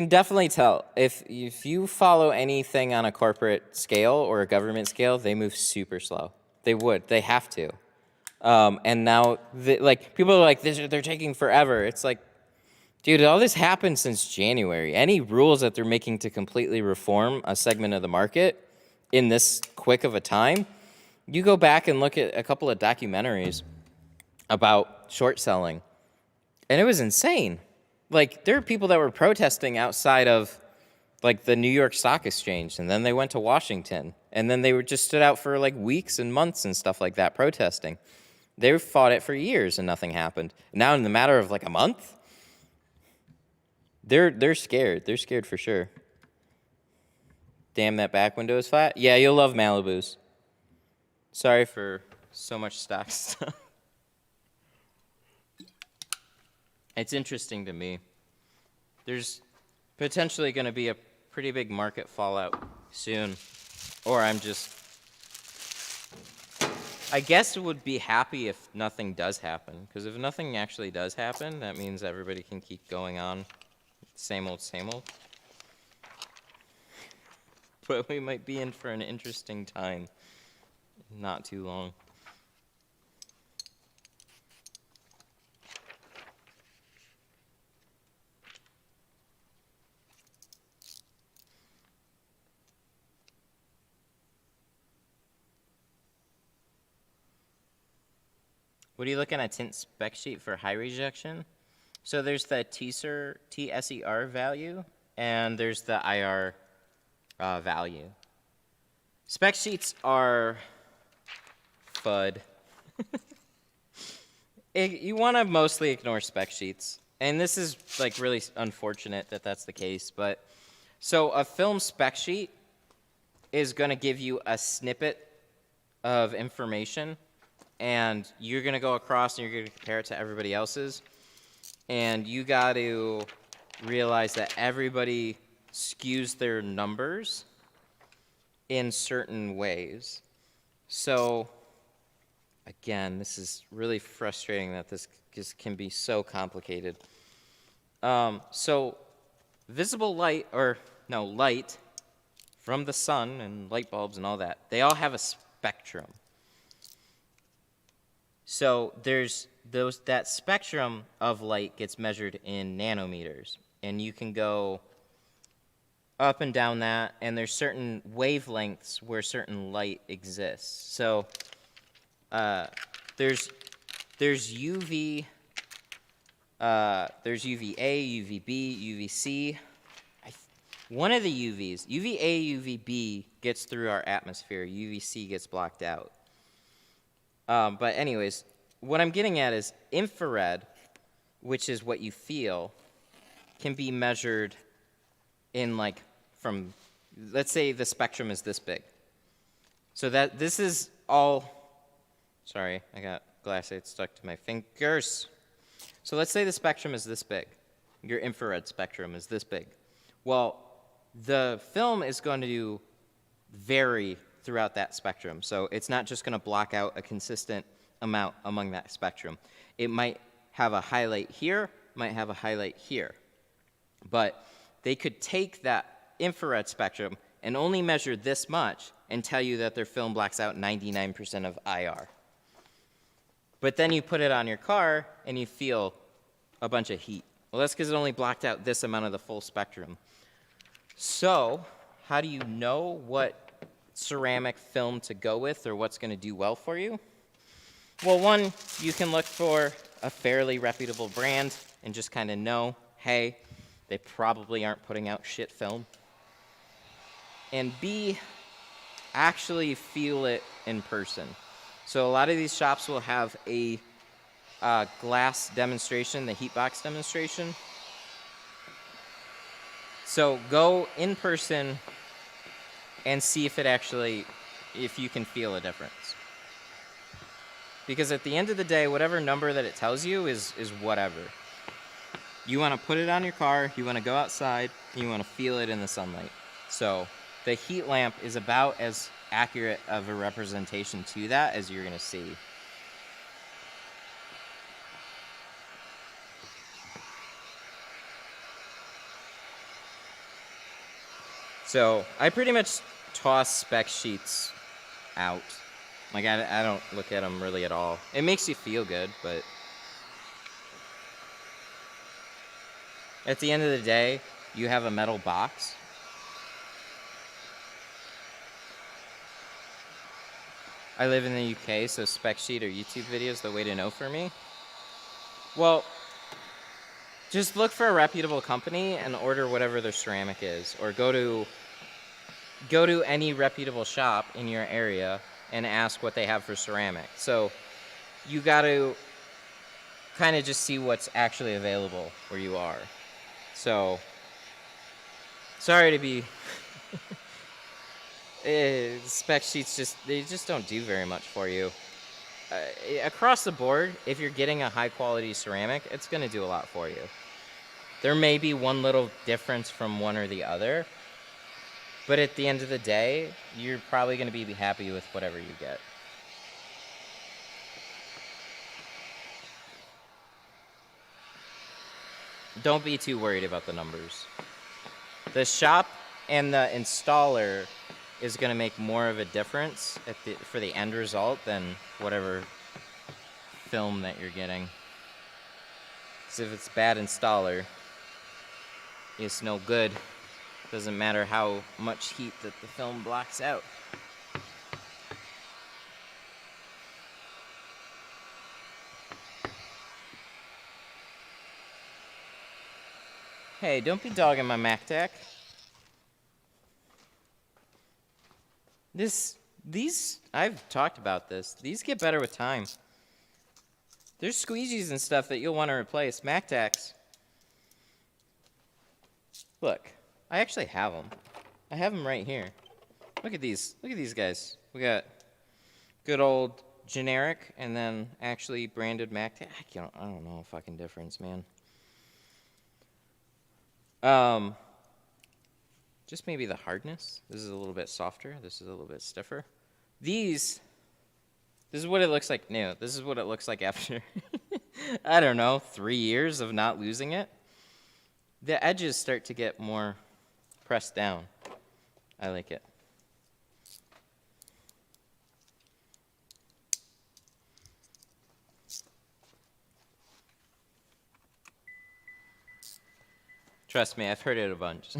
definitely tell if you follow anything on a corporate scale or a government scale, they move super slow. They have to. And now people are like they're taking forever. It's like, dude, all this happened since January. Any rules that they're making to completely reform a segment of the market in this quick of a time, you go back and look at a couple of documentaries about short selling, and it was insane. Like, there are people that were protesting outside of, like, the New York Stock Exchange, and then they went to Washington, and then they were just stood out for, like, weeks and months and stuff like that protesting. They fought it for years, and nothing happened. Now, in the matter of, like, a month, they're scared. They're scared for sure. Damn, that back window is flat. Yeah, you'll love Malibus. Sorry for so much stock stuff. It's interesting to me. There's potentially going to be a pretty big market fallout soon. Or I guess would be happy if nothing does happen. Because if nothing actually does happen, that means everybody can keep going on. Same old, same old. But we might be in for an interesting time. Not too long. What are you looking at tint spec sheet for high rejection? So there's the TSER value, and there's the IR value. Spec sheets are FUD. You want to mostly ignore spec sheets. And this is like really unfortunate that that's the case, but so a film spec sheet is going to give you a snippet of information, and you're going to go across and you're going to compare it to everybody else's, and you got to realize that everybody skews their numbers in certain ways. So again, this is really frustrating that this can be so complicated. So visible light, light from the sun and light bulbs and all that, they all have a spectrum. So that spectrum of light gets measured in nanometers, and you can go up and down that, and there's certain wavelengths where certain light exists. So there's UV, there's UVA, UVB, UVC. One of the UVs, UVA, UVB gets through our atmosphere. UVC gets blocked out. But anyways, what I'm getting at is infrared, which is what you feel, can be measured in like from, let's say the spectrum is this big. So that this is all, sorry, I got glass aid stuck to my fingers. So let's say the spectrum is this big. Your infrared spectrum is this big. Well, the film is going to vary throughout that spectrum. So it's not just going to block out a consistent amount among that spectrum. It might have a highlight here, might have a highlight here. But they could take that infrared spectrum and only measure this much and tell you that their film blacks out 99% of IR. But then you put it on your car and you feel a bunch of heat. Well, that's because it only blocked out this amount of the full spectrum. So how do you know what ceramic film to go with or what's going to do well for you? Well, one, you can look for a fairly reputable brand and just kind of know, hey, they probably aren't putting out shit film. And B, actually feel it in person. So a lot of these shops will have a glass demonstration, the heat box demonstration. So go in person and see if if you can feel a difference. Because at the end of the day, whatever number that it tells you is whatever. You want to put it on your car, you want to go outside, and you want to feel it in the sunlight. So the heat lamp is about as accurate of a representation to that as you're going to see. So I pretty much toss spec sheets out. Like I don't look at them really at all. It makes you feel good, but at the end of the day, you have a metal box. I live in the UK, so spec sheet or YouTube video is the way to know for me. Well, just look for a reputable company and order whatever their ceramic is, or go to any reputable shop in your area and ask what they have for ceramic. So you got to kind of just see what's actually available where you are. So sorry to be spec sheets just don't do very much for you. Across the board, if you're getting a high quality ceramic, it's going to do a lot for you. There may be one little difference from one or the other, but at the end of the day, you're probably going to be happy with whatever you get. Don't be too worried about the numbers. The shop and the installer is going to make more of a difference for the end result than whatever film that you're getting. Because if it's bad installer, it's no good. Doesn't matter how much heat that the film blocks out. Hey, don't be dogging my MacTac. These, I've talked about this. These get better with time. There's squeegees and stuff that you'll want to replace. MacTacs. Look, I actually have them. I have them right here. Look at these. Look at these guys. We got good old generic and then actually branded MacTac. I don't know a fucking difference, man. Just maybe the hardness. This is a little bit softer. This is a little bit stiffer. This is what it looks like new. This is what it looks like after, I don't know, 3 years of not losing it. The edges start to get more pressed down. I like it. Trust me, I've heard it a bunch.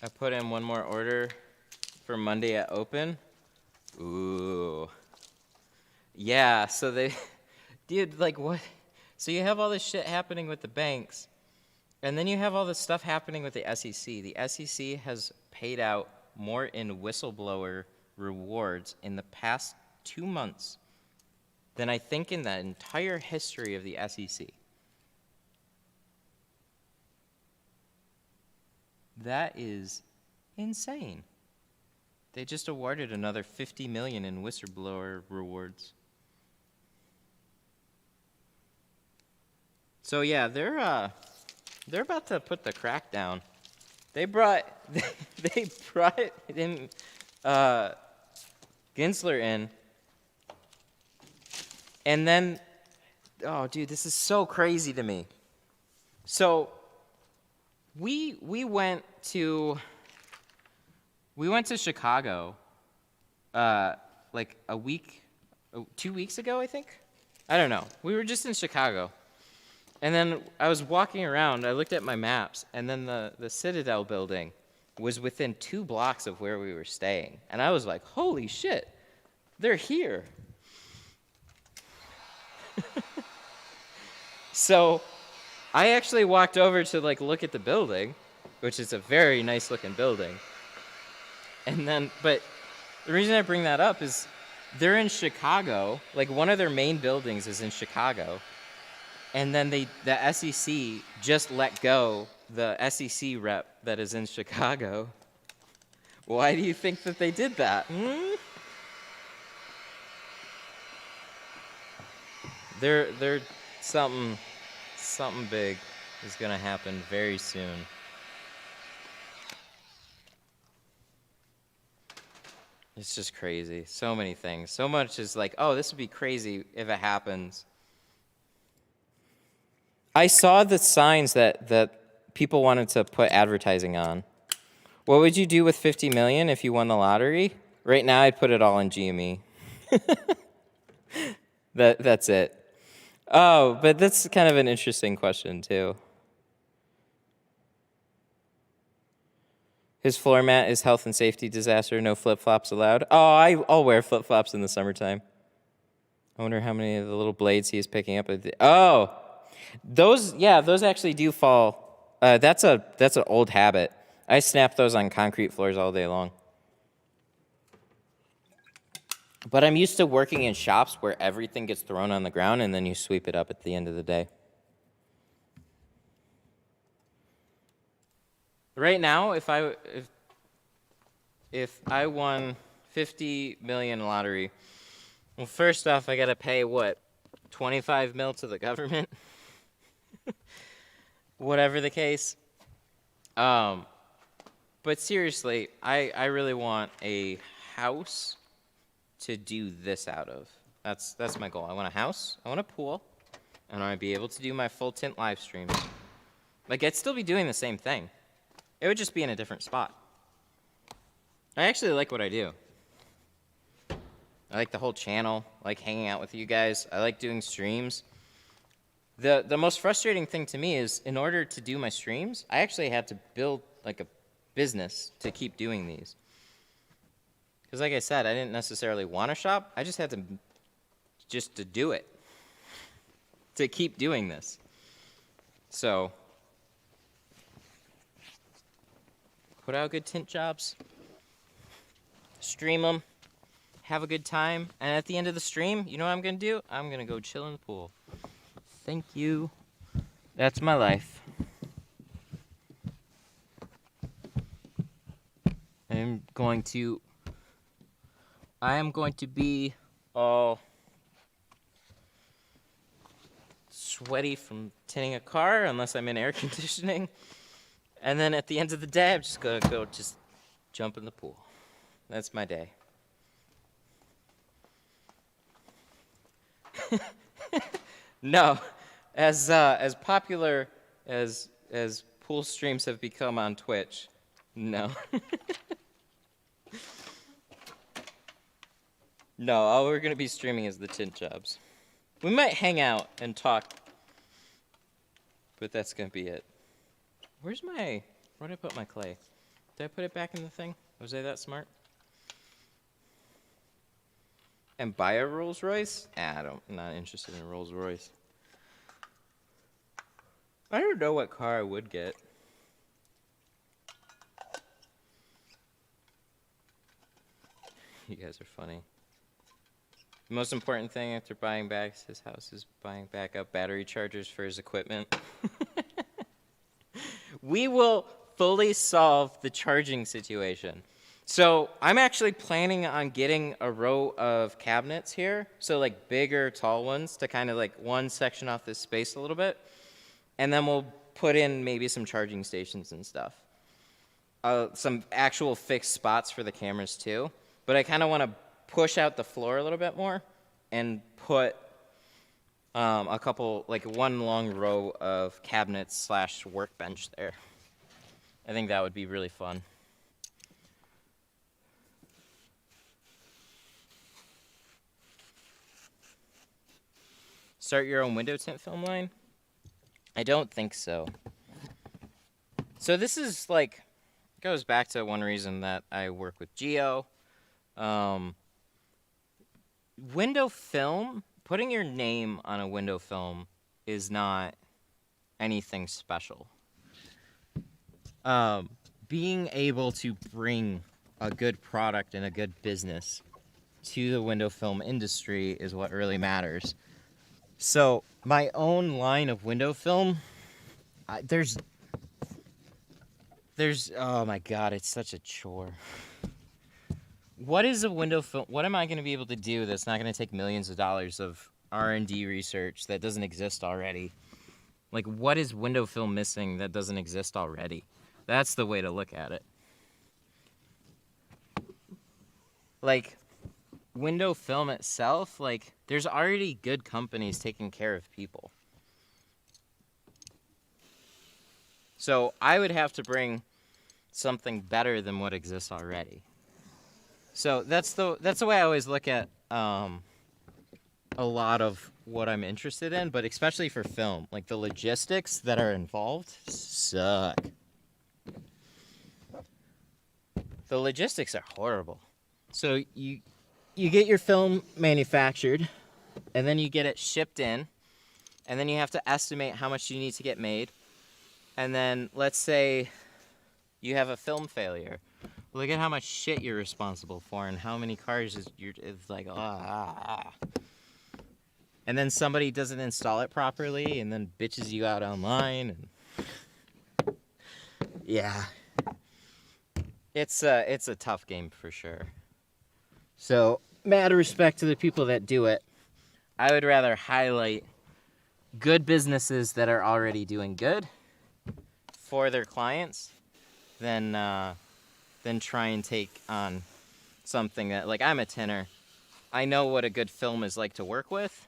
I put in one more order for Monday at open. Ooh. Yeah, so they, dude, like what? So you have all this shit happening with the banks, and then you have all this stuff happening with the SEC. The SEC has paid out more in whistleblower rewards in the past 2 months than I think in the entire history of the SEC. That is insane. They just awarded another $50 million in whistleblower rewards. So yeah, they're about to put the crack down. They brought in Gensler in, and then, oh dude, this is so crazy to me. So we went to Chicago like 2 weeks ago, I think. I don't know. We were just in Chicago. And then I was walking around, I looked at my maps, and then the Citadel building was within 2 blocks of where we were staying. And I was like, holy shit, they're here. So I actually walked over to like look at the building, which is a very nice looking building. And then, but the reason I bring that up is they're in Chicago, like one of their main buildings is in Chicago. And then the SEC just let go the SEC rep that is in Chicago. Why do you think that they did that? They're something big is gonna happen very soon. It's just crazy. So many things. So much is like, oh, this would be crazy if it happens. I saw the signs that people wanted to put advertising on. What would you do with $50 million if you won the lottery? Right now, I'd put it all in GME. That's it. Oh, but that's kind of an interesting question, too. His floor mat is health and safety disaster, no flip-flops allowed. Oh, I'll wear flip-flops in the summertime. I wonder how many of the little blades he is picking up. Oh, those actually do fall. That's an old habit. I snap those on concrete floors all day long. But I'm used to working in shops where everything gets thrown on the ground and then you sweep it up at the end of the day. Right now, if I won 50 million lottery, well, first off, I gotta pay what, 25 mil to the government, whatever the case. But seriously, I really want a house to do this out of. That's my goal. I want a house, I want a pool, and I want to be able to do my full tint live streams. Like, I'd still be doing the same thing. It would just be in a different spot. I actually like what I do. I like the whole channel. I like hanging out with you guys. I like doing streams. The most frustrating thing to me is in order to do my streams, I actually had to build like a business to keep doing these. Because like I said, I didn't necessarily want to shop. I just had to do it. To keep doing this. So, put out good tint jobs. Stream them. Have a good time. And at the end of the stream, you know what I'm going to do? I'm going to go chill in the pool. Thank you. That's my life. I am going to be all sweaty from tinting a car unless I'm in air conditioning. And then at the end of the day, I'm just going to go just jump in the pool. That's my day. No, as popular as pool streams have become on Twitch, no. No, all we're going to be streaming is the tint jobs. We might hang out and talk, but that's going to be it. Where did I put my clay? Did I put it back in the thing? Was I that smart? And buy a Rolls Royce? I'm not interested in a Rolls Royce. I don't know what car I would get. You guys are funny. The most important thing after buying back his house is buying back up battery chargers for his equipment. We will fully solve the charging situation. So I'm actually planning on getting a row of cabinets here. So like bigger, tall ones to kind of like one section off this space a little bit. And then we'll put in maybe some charging stations and stuff. Some actual fixed spots for the cameras too. But I kind of want to push out the floor a little bit more and put a couple, like one long row of cabinets / workbench there. I think that would be really fun. Start your own window tint film line? I don't think so. So this is like, goes back to one reason that I work with Geo. Window film, putting your name on a window film is not anything special. Being able to bring a good product and a good business to the window film industry is what really matters. So my own line of window film, there's oh my god, it's such a chore. What is a window film? What am I going to be able to do that's not going to take millions of dollars of R&D research that doesn't exist already? Like, what is window film missing that doesn't exist already? That's the way to look at it. Like, window film itself, like, there's already good companies taking care of people. So I would have to bring something better than what exists already. So that's the way I always look at a lot of what I'm interested in, but especially for film, like the logistics that are involved suck. The logistics are horrible. So you get your film manufactured, and then you get it shipped in, and then you have to estimate how much you need to get made. And then let's say you have a film failure. Look at how much shit you're responsible for and how many cars it's like, And then somebody doesn't install it properly and then bitches you out online. And yeah. It's a tough game for sure. So, mad respect to the people that do it. I would rather highlight good businesses that are already doing good for their clients than try and take on something that, like, I'm a tinner. I know what a good film is like to work with.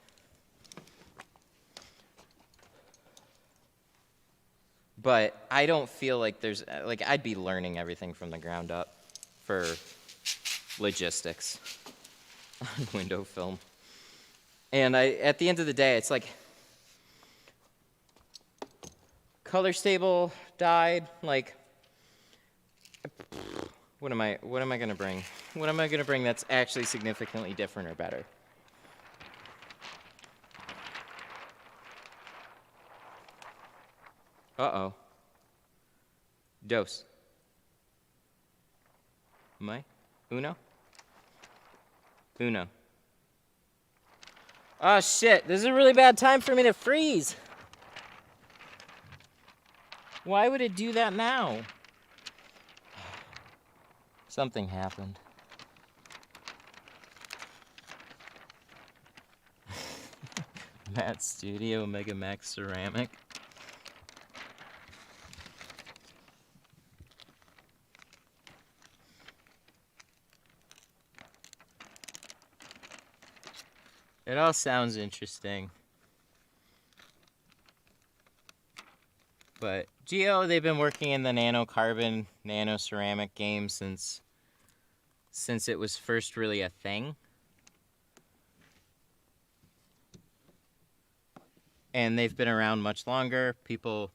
But I don't feel like there's, like, I'd be learning everything from the ground up for logistics. on window film. And at the end of the day, it's like color stable, dyed, like what am I gonna bring? What am I gonna bring that's actually significantly different or better? Uh-oh. Dos. Mai? Uno? Uno. Oh shit, this is a really bad time for me to freeze. Why would it do that now? Something happened. Matt Studio Mega Max Ceramic. It all sounds interesting. But Geo, they've been working in the nanocarbon, nano ceramic game since it was first really a thing. And they've been around much longer. People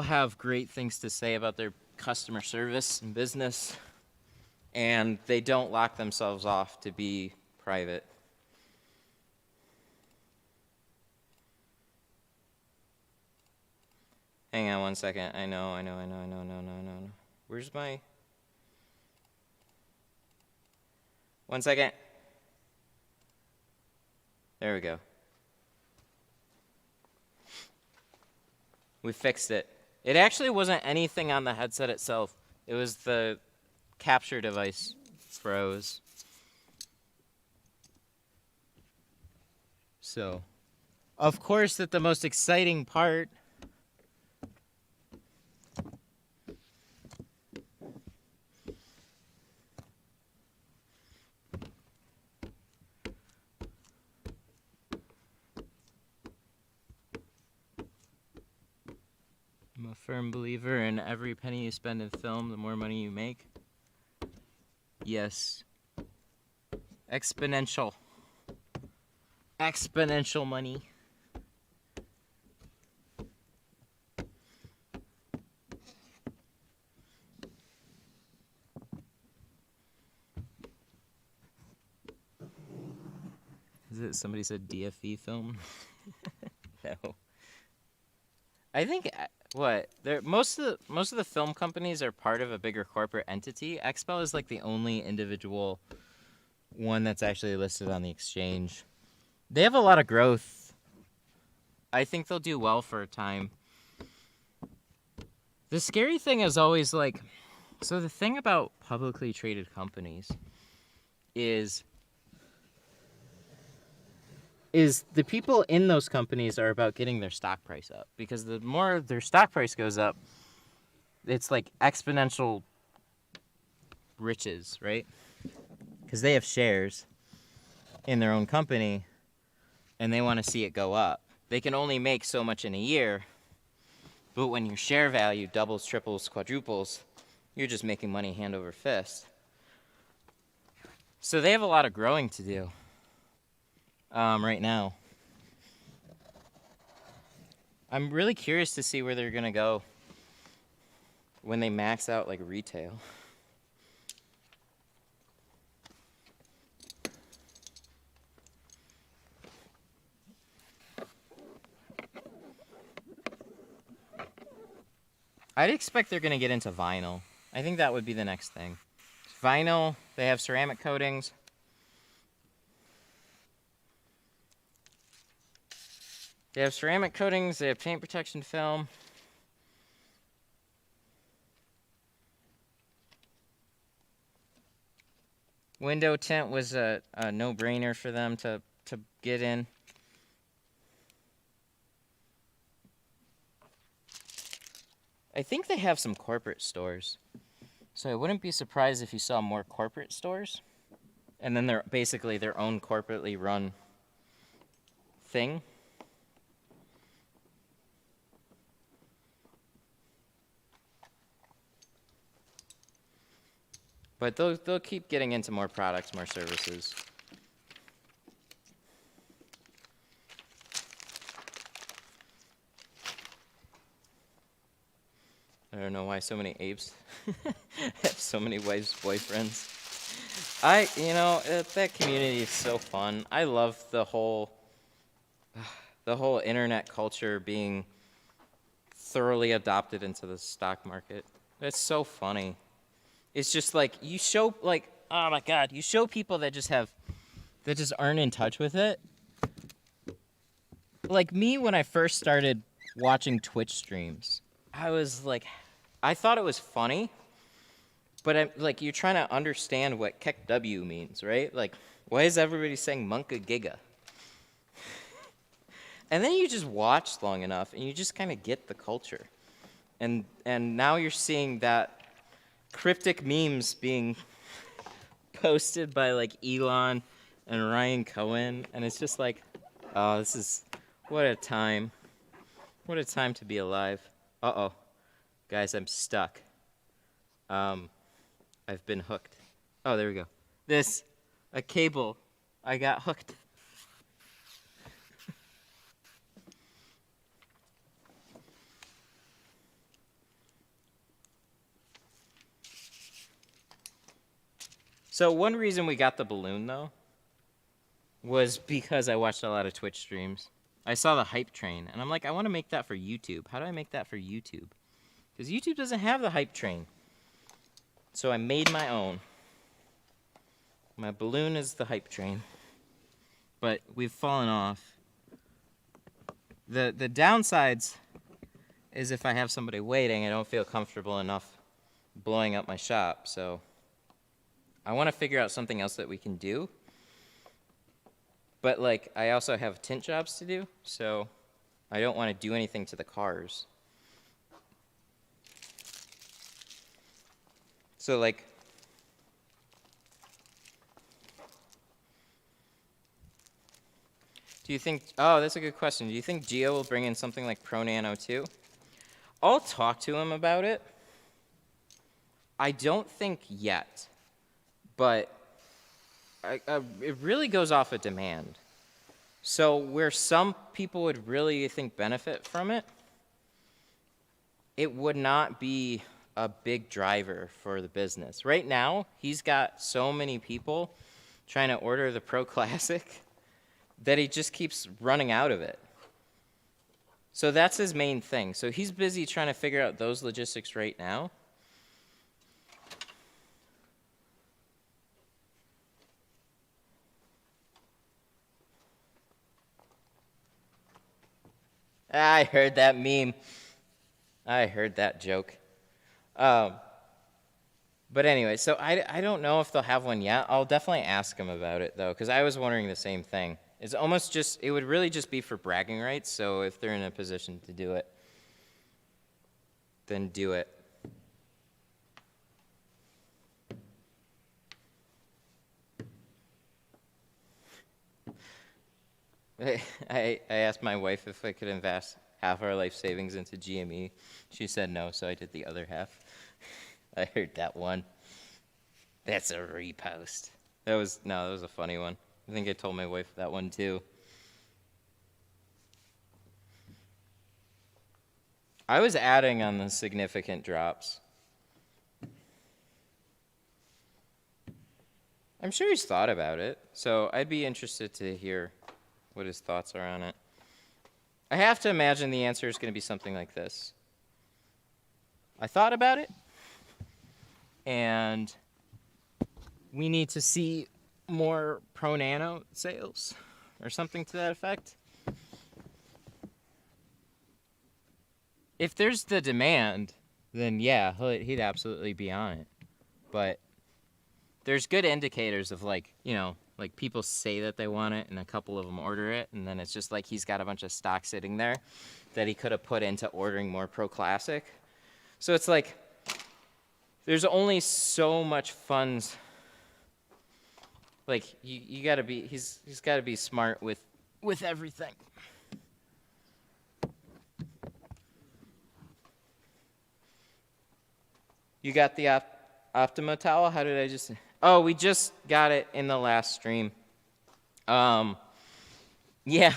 have great things to say about their customer service and business, and they don't lock themselves off to be private. Hang on one second. I know. Where's my... One second. There we go. We fixed it. It actually wasn't anything on the headset itself. It was the capture device froze. So, of course, that the most exciting part I'm a firm believer in every penny you spend in film, the more money you make. Yes. Exponential. Exponential money. Is it somebody said DFE film? No. I think most of the film companies are part of a bigger corporate entity. Expel is like the only individual one that's actually listed on the exchange. They have a lot of growth. I think they'll do well for a time. The scary thing is always like, so the thing about publicly traded companies is the people in those companies are about getting their stock price up, because the more their stock price goes up, it's like exponential riches, right? Because they have shares in their own company and they want to see it go up. They can only make so much in a year, but when your share value doubles, triples, quadruples, you're just making money hand over fist. So they have a lot of growing to do right now. I'm really curious to see where they're going to go when they max out like retail. I'd expect they're going to get into vinyl. I think that would be the next thing. Vinyl, they have ceramic coatings. They have ceramic coatings, they have paint protection film. Window tint was a no-brainer for them to get in. I think they have some corporate stores. So I wouldn't be surprised if you saw more corporate stores. And then they're basically their own corporately run thing. But they'll keep getting into more products, more services. I don't know why so many apes have so many wives, boyfriends. That community is so fun. I love the whole internet culture being thoroughly adopted into the stock market. It's so funny. It's just like you show oh my God, you show people that just aren't in touch with it. Like me when I first started watching Twitch streams, I thought it was funny, but you're trying to understand what Kek W means, right? Like, why is everybody saying Monka Giga? And then you just watch long enough, and you just kind of get the culture. And now you're seeing that cryptic memes being posted by like Elon and Ryan Cohen, and it's just like, oh, what a time. What a time to be alive. Uh-oh. Guys, I'm stuck. I've been hooked. Oh, there we go. A cable. I got hooked. So one reason we got the balloon, though, was because I watched a lot of Twitch streams. I saw the hype train, and I'm like, I want to make that for YouTube. How do I make that for YouTube? Because YouTube doesn't have the hype train. So I made my own. My balloon is the hype train. But we've fallen off. The downsides is if I have somebody waiting, I don't feel comfortable enough blowing up my shop. So I want to figure out something else that we can do. But I also have tint jobs to do, so I don't want to do anything to the cars. So do you think, oh, that's a good question. Do you think Gio will bring in something like Pro Nano too? I'll talk to him about it. I don't think yet, but it really goes off of demand. So where some people would really think benefit from it, it would not be a big driver for the business. Right now, he's got so many people trying to order the Pro Classic that he just keeps running out of it. So that's his main thing. So he's busy trying to figure out those logistics right now. I heard that meme. I heard that joke. But anyway, so I don't know if they'll have one yet. I'll definitely ask them about it, though, because I was wondering the same thing. It's almost just, it would really just be for bragging rights, so if they're in a position to do it, then do it. I asked my wife if I could invest half our life savings into GME. She said no, so I did the other half. I heard that one. That's a repost. That was a funny one. I think I told my wife that one too. I was adding on the significant drops. I'm sure he's thought about it, so I'd be interested to hear what his thoughts are on it. I have to imagine the answer is going to be something like this. I thought about it, and we need to see more Pro Nano sales, or something to that effect. If there's the demand, then yeah, he'd absolutely be on it. But there's good indicators of people say that they want it and a couple of them order it, and then it's just like he's got a bunch of stock sitting there that he could have put into ordering more Pro Classic. So it's like there's only so much funds. You gotta be, he's gotta be smart with everything. You got the Optima towel? How did I just... Oh, we just got it in the last stream. Yeah,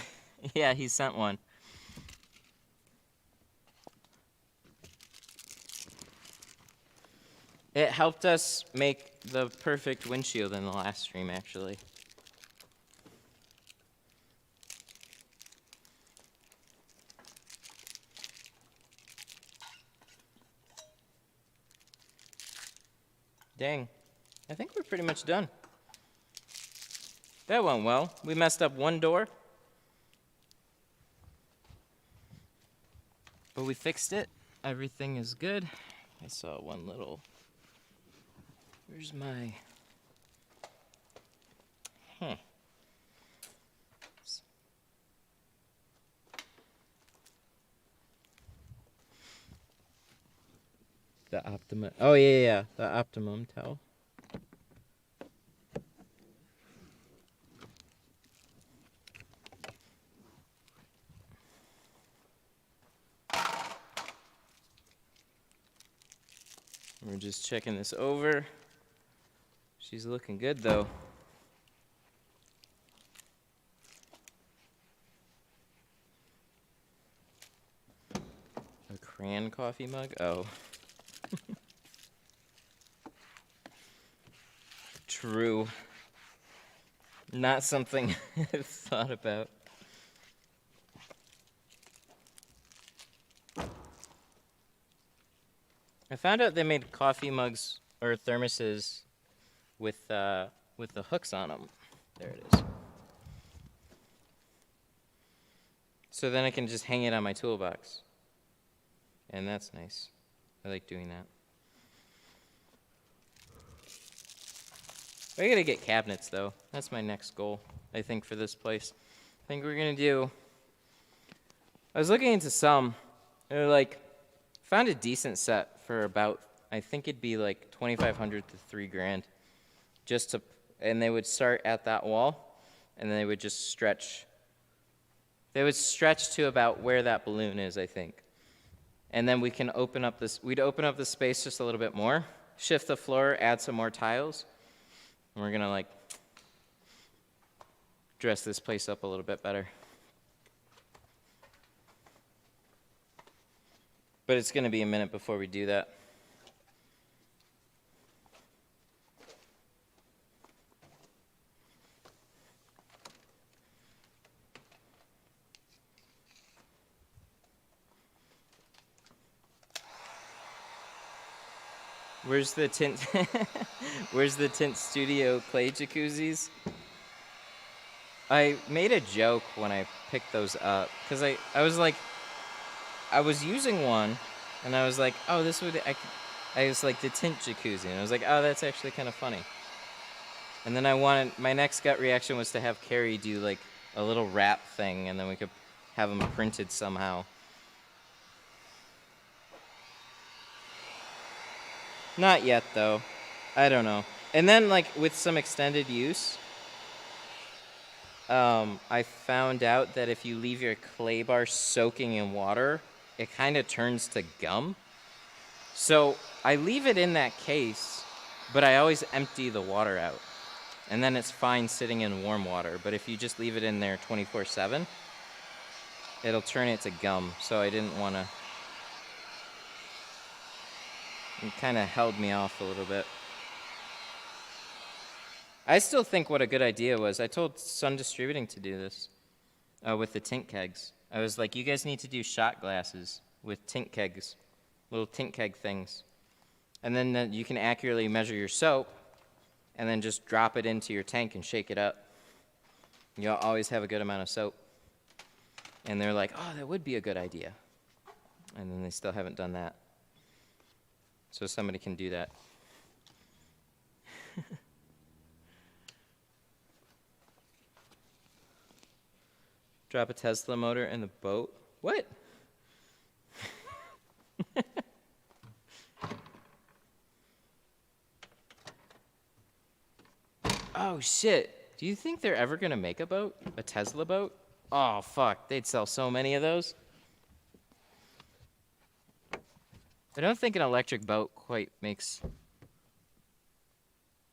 yeah, he sent one. It helped us make the perfect windshield in the last stream, actually. Dang, I think we're pretty much done. That went well. We messed up one door, but we fixed it. Everything is good. I saw one little... Where's my... The optimum... Oh, yeah, the optimum towel. We're just checking this over. She's looking good, though. A crayon coffee mug? Oh. True. Not something I've thought about. I found out they made coffee mugs or thermoses with the hooks on them. There it is. So then I can just hang it on my toolbox. And that's nice. I like doing that. I gotta get cabinets, though. That's my next goal, I think, for this place. I think we're gonna do... I was looking into some. They're like... Found a decent set for about... I think it'd be like $2,500 to $3,000. Just to... And they would start at that wall, and then they would just stretch. They would stretch to about where that balloon is, I think. And then we can open up this... We'd open up the space just a little bit more, shift the floor, add some more tiles. And we're gonna like dress this place up a little bit better. But it's gonna be a minute before we do that. Where's the tint? Where's the Tint Studio clay jacuzzis? I made a joke when I picked those up because I was like, I was using one, and I was like, oh, this would I was like the tint jacuzzi, and I was like, oh, that's actually kind of funny. And then my next gut reaction was to have Carrie do like a little wrap thing, and then we could have them printed somehow. Not yet, though. I don't know. And then, like, with some extended use, I found out that if you leave your clay bar soaking in water, it kind of turns to gum. So I leave it in that case, but I always empty the water out. And then it's fine sitting in warm water. But if you just leave it in there 24/7, it'll turn it to gum. So I didn't want to... It kind of held me off a little bit. I still think what a good idea was. I told Sun Distributing to do this with the tint kegs. I was like, you guys need to do shot glasses with tint kegs, little tint keg things. And then you can accurately measure your soap and then just drop it into your tank and shake it up. You'll always have a good amount of soap. And they're like, oh, that would be a good idea. And then they still haven't done that. So somebody can do that. Drop a Tesla motor in the boat? What? Oh, shit. Do you think they're ever going to make a boat? A Tesla boat? Oh, fuck. They'd sell so many of those. I don't think an electric boat quite makes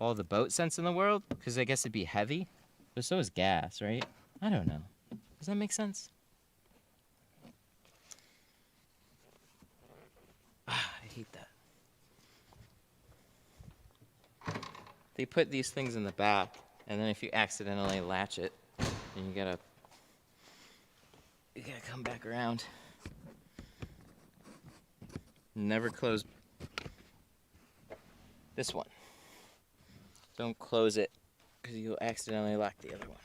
all the boat scents in the world, because I guess it'd be heavy. But so is gas, right? I don't know. Does that make sense? I hate that. They put these things in the back, and then if you accidentally latch it, then you gotta come back around. Never close this one. Don't close it, because you'll accidentally lock the other one.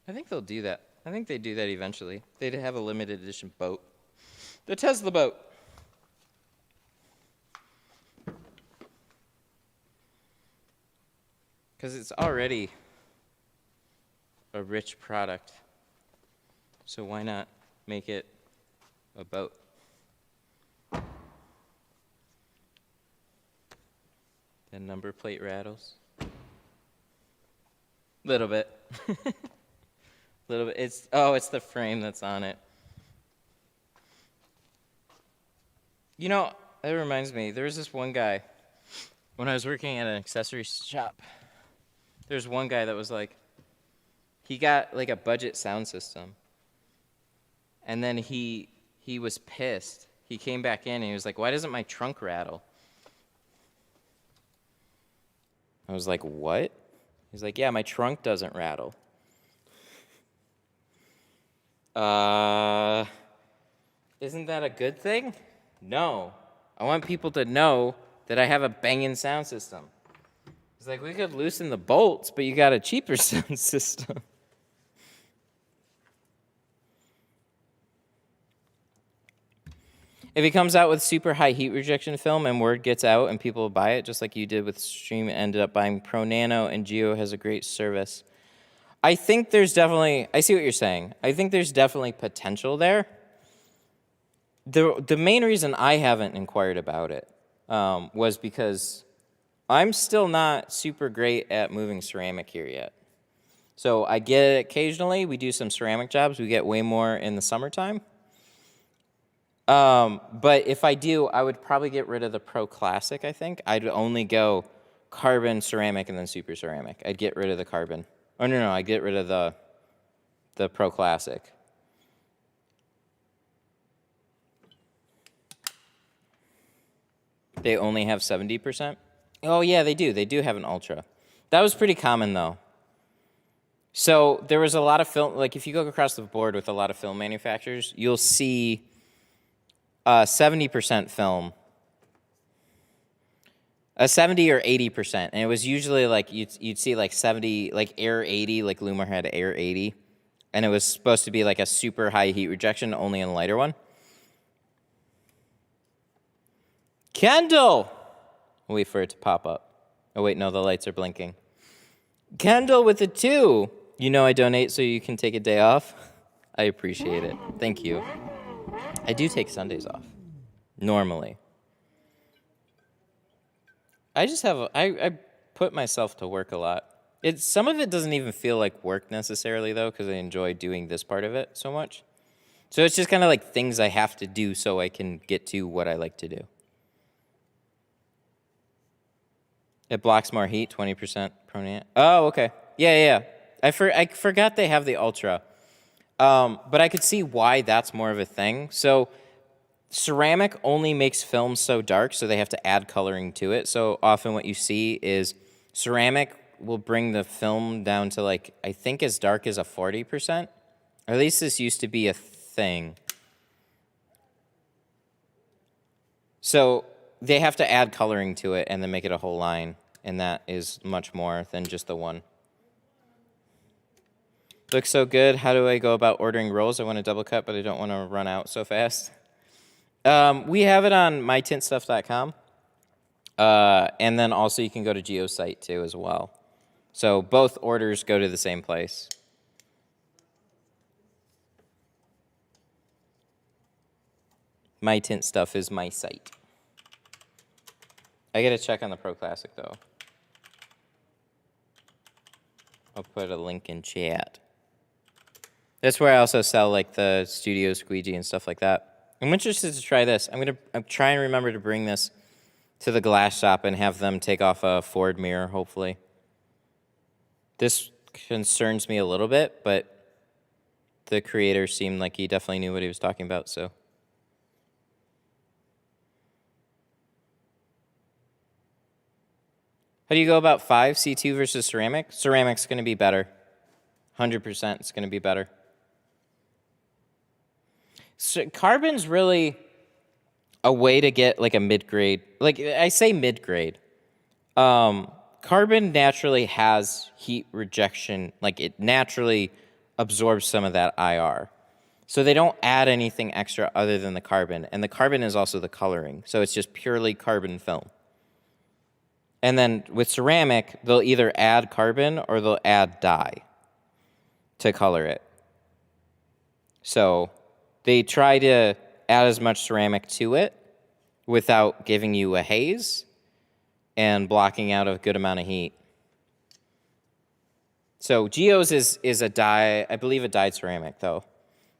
I think they'll do that. I think they do that eventually. They'd have a limited edition boat. The Tesla boat. Because it's already a rich product. So why not make it a boat? The number plate rattles. Little bit. Little bit. It's the frame that's on it. You know, that reminds me. There was this one guy when I was working at an accessory shop. There's one guy that was like, he got like a budget sound system, and then he was pissed. He came back in and he was like, "Why doesn't my trunk rattle?" I was like, "What?" He's like, "Yeah, my trunk doesn't rattle." Isn't that a good thing? No. I want people to know that I have a banging sound system. It's like, we could loosen the bolts, but you got a cheaper sound system. If it comes out with super high heat rejection film and word gets out and people buy it, just like you did with Stream, ended up buying Pro Nano, and Geo has a great service. I think there's definitely, I see what you're saying. I think there's definitely potential there. The main reason I haven't inquired about it was because I'm still not super great at moving ceramic here yet. So I get it occasionally. We do some ceramic jobs. We get way more in the summertime. But if I do, I would probably get rid of the Pro Classic, I think. I'd only go carbon, ceramic, and then super ceramic. I'd get rid of the carbon. Oh, no, I'd get rid of the Pro Classic. They only have 70%? Oh, yeah, they do. They do have an Ultra. That was pretty common, though. So there was a lot of film, like if you go across the board with a lot of film manufacturers, you'll see 70% film, 70 or 80%. And it was usually like, you'd see like 70, like Air 80, like Lumar had Air 80. And it was supposed to be like a super high heat rejection, only in a lighter one. Kendall! I'll wait for it to pop up. Oh, wait, no, the lights are blinking. Kendall with a 2. You know I donate so you can take a day off. I appreciate it. Thank you. I do take Sundays off. Normally. I just have, I put myself to work a lot. Some of it doesn't even feel like work necessarily, though, because I enjoy doing this part of it so much. So it's just kind of like things I have to do so I can get to what I like to do. It blocks more heat, 20% Pro. Oh, okay. Yeah. I forgot they have the Ultra. But I could see why that's more of a thing. So ceramic only makes film so dark, so they have to add coloring to it. So often what you see is ceramic will bring the film down to like, I think as dark as a 40%. Or at least this used to be a thing. So they have to add coloring to it and then make it a whole line. And that is much more than just the one. Looks so good. How do I go about ordering rolls? I want a double cut, but I don't want to run out so fast. We have it on mytintstuff.com. And then also you can go to Geo's site too as well. So both orders go to the same place. My Tint Stuff is my site. I gotta check on the Pro Classic though. I'll put a link in chat. That's where I also sell like the Studio Squeegee and stuff like that. I'm interested to try this. I'm trying to remember to bring this to the glass shop and have them take off a Ford mirror, hopefully. This concerns me a little bit, but the creator seemed like he definitely knew what he was talking about, so. How do you go about 5, C2 versus ceramic? Ceramic's going to be better. 100% it's going to be better. So carbon's really a way to get like a mid-grade. Like I say mid-grade. Carbon naturally has heat rejection. Like it naturally absorbs some of that IR. So they don't add anything extra other than the carbon. And the carbon is also the coloring. So it's just purely carbon film. And then with ceramic, they'll either add carbon or they'll add dye to color it. So they try to add as much ceramic to it without giving you a haze and blocking out a good amount of heat. So Geo's is a dye, I believe a dyed ceramic though.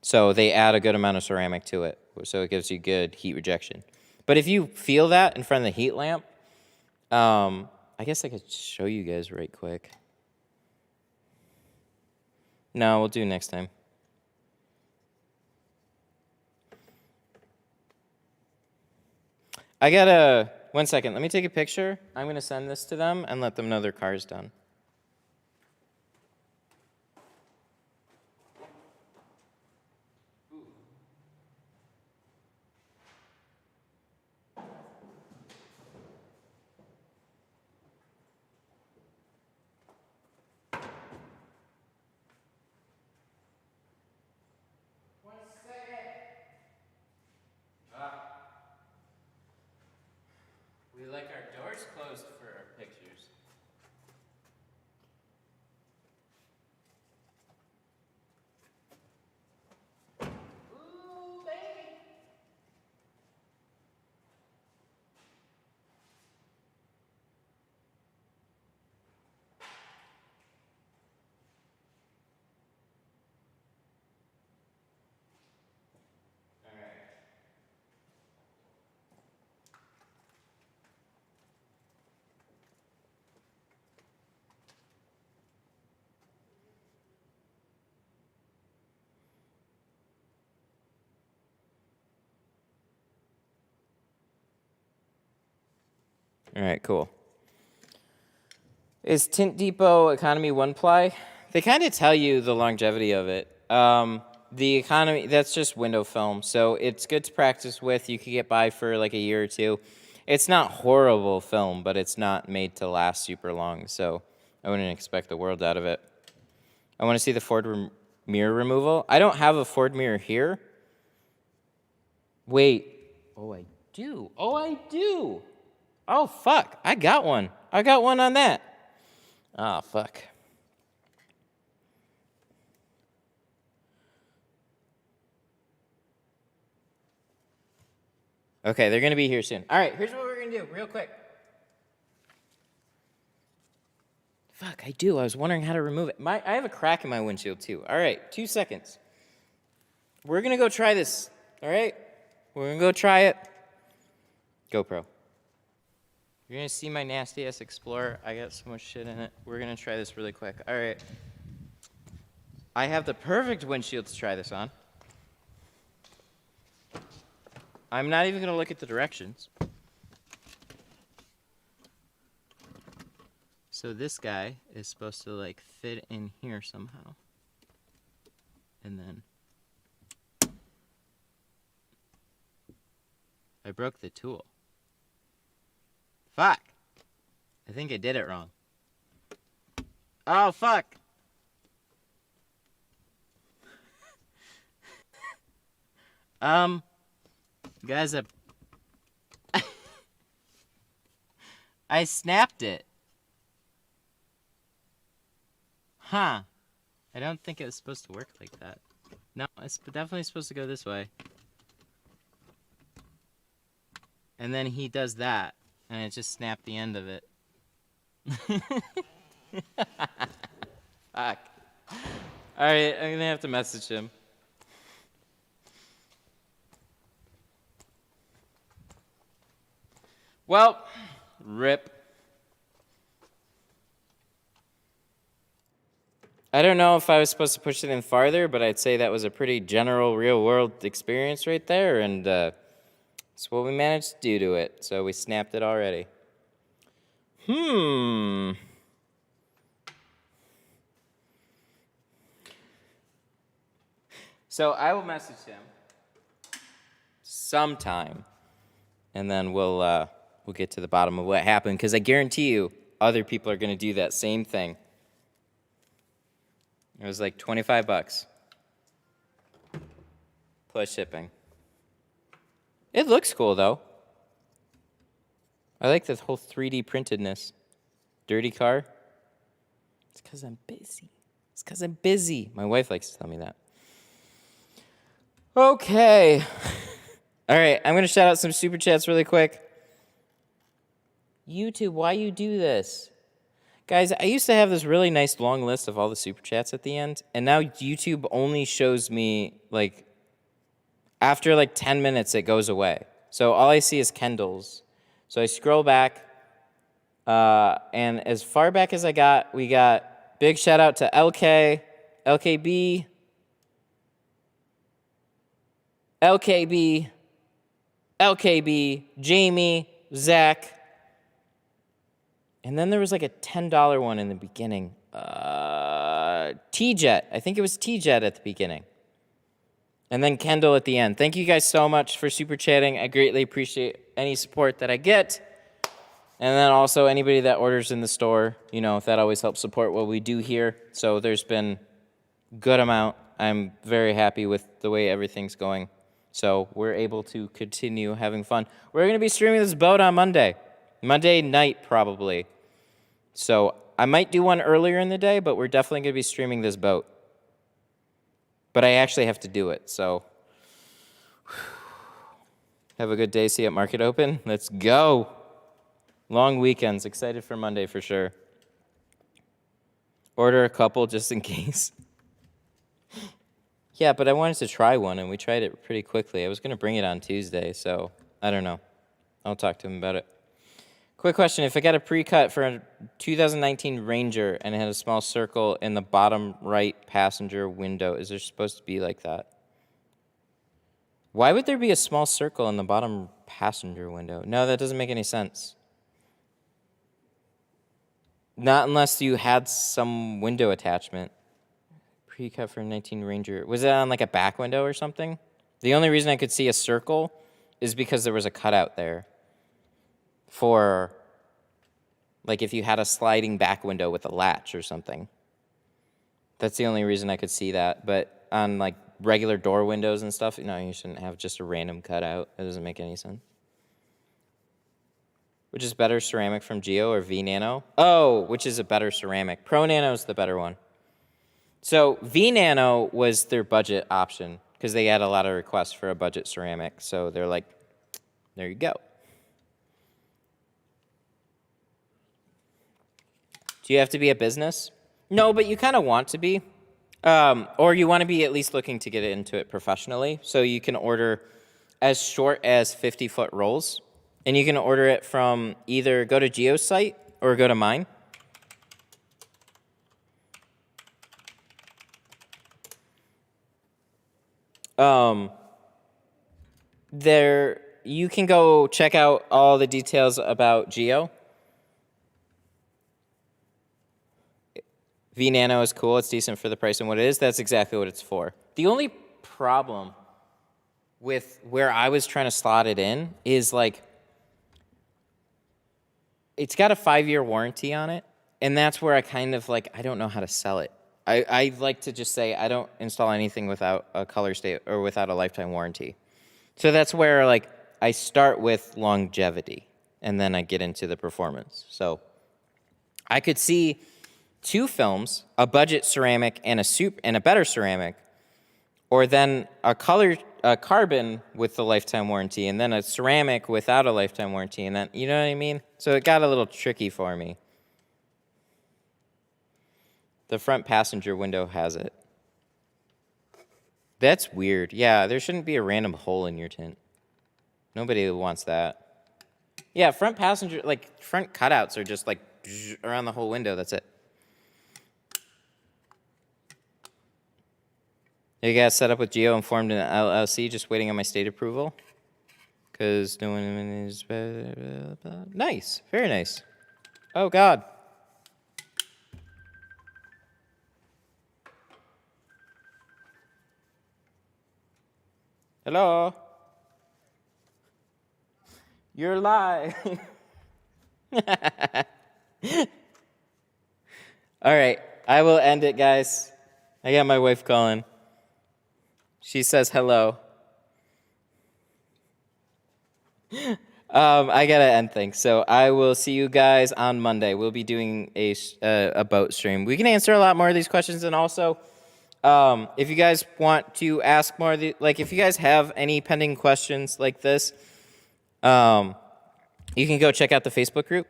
So they add a good amount of ceramic to it, so it gives you good heat rejection. But if you feel that in front of the heat lamp, I guess I could show you guys right quick. No, we'll do next time. I gotta, 1 second, let me take a picture. I'm gonna send this to them and let them know their car's done. We like our doors closed for our pictures. Ooh, baby. All right. All right, cool. Is Tint Depot Economy 1-ply? They kind of tell you the longevity of it. The economy, that's just window film, so it's good to practice with. You could get by for like a year or two. It's not horrible film, but it's not made to last super long, so I wouldn't expect the world out of it. I want to see the Ford mirror removal. I don't have a Ford mirror here. Wait. Oh, I do. Oh, I do. Oh, fuck. I got one. I got one on that. Oh, fuck. Okay, they're going to be here soon. All right, here's what we're going to do real quick. Fuck, I do. I was wondering how to remove it. I have a crack in my windshield, too. All right, 2 seconds. We're going to go try this, all right? We're going to go try it. GoPro. You're going to see my nasty-ass Explorer. I got so much shit in it. We're going to try this really quick. All right. I have the perfect windshield to try this on. I'm not even going to look at the directions. So this guy is supposed to like fit in here somehow. And then I broke the tool. Fuck. I think I did it wrong. Oh, fuck. Guys, I snapped it. Huh. I don't think it was supposed to work like that. No, it's definitely supposed to go this way. And then he does that, and it just snapped the end of it. Fuck. Alright, I'm gonna have to message him. Well, rip. I don't know if I was supposed to push it in farther, but I'd say that was a pretty general real-world experience right there, and that's what we managed to do to it. So we snapped it already. So I will message him sometime, and then we'll get to the bottom of what happened, because I guarantee you other people are going to do that same thing. It was like $25 plus shipping. It looks cool, though. I like the whole 3D printedness. Dirty car. It's because I'm busy. It's because I'm busy. My wife likes to tell me that. Okay. All right, I'm going to shout out some super chats really quick. YouTube, why you do this? Guys, I used to have this really nice long list of all the super chats at the end, and now YouTube only shows me, like, after like 10 minutes, it goes away. So all I see is Kendall's. So I scroll back, and as far back as I got, we got big shout out to LK, LKB, LKB, LKB, Jamie, Zach. And then there was like a $10 one in the beginning. T-Jet. I think it was T-Jet at the beginning. And then Kendall at the end. Thank you guys so much for super chatting. I greatly appreciate any support that I get. And then also anybody that orders in the store, you know, that always helps support what we do here. So there's been a good amount. I'm very happy with the way everything's going. So we're able to continue having fun. We're going to be streaming this boat on Monday. Monday night, probably. So I might do one earlier in the day, but we're definitely going to be streaming this boat. But I actually have to do it, so. Have a good day. See you at Market Open. Let's go. Long weekends. Excited for Monday for sure. Order a couple just in case. Yeah, but I wanted to try one, and we tried it pretty quickly. I was going to bring it on Tuesday, so I don't know. I'll talk to him about it. Quick question. If I got a pre-cut for a 2019 Ranger and it had a small circle in the bottom right passenger window, is there supposed to be like that? Why would there be a small circle in the bottom passenger window? No, that doesn't make any sense. Not unless you had some window attachment. Pre-cut for a 19 Ranger. Was it on like a back window or something? The only reason I could see a circle is because there was a cutout there. For, like, if you had a sliding back window with a latch or something. That's the only reason I could see that. But on, like, regular door windows and stuff, no, you shouldn't have just a random cutout. That doesn't make any sense. Which is better, ceramic from Geo or V-Nano? Oh, which is a better ceramic? Pro Nano is the better one. So V-Nano was their budget option because they had a lot of requests for a budget ceramic. So they're like, there you go. Do you have to be a business? No, but you kind of want to be. Or you want to be at least looking to get into it professionally. So you can order as short as 50-foot rolls. And you can order it from either go to Geo's site or go to mine. There, you can go check out all the details about Geo. V-Nano is cool. It's decent for the price and what it is. That's exactly what it's for. The only problem with where I was trying to slot it in is, like, it's got a 5-year warranty on it, and that's where I kind of, like, I don't know how to sell it. I like to just say I don't install anything without a color state or without a lifetime warranty. So that's where, like, I start with longevity, and then I get into the performance. So I could see 2 films, a budget ceramic and a better ceramic, or then a carbon with the lifetime warranty, and then a ceramic without a lifetime warranty, and then, you know what I mean? So it got a little tricky for me. The front passenger window has it. That's weird. Yeah, there shouldn't be a random hole in your tint. Nobody wants that. Yeah, front passenger, like front cutouts are just like around the whole window. That's it. You guys set up with Geo and formed an LLC, just waiting on my state approval. Because no one is... Nice. Very nice. Oh, God. Hello? You're live. All right. I will end it, guys. I got my wife calling. She says hello. I gotta end things. So I will see you guys on Monday. We'll be doing a boat stream. We can answer a lot more of these questions, and also, if you guys want to ask more, if you guys have any pending questions like this, you can go check out the Facebook group.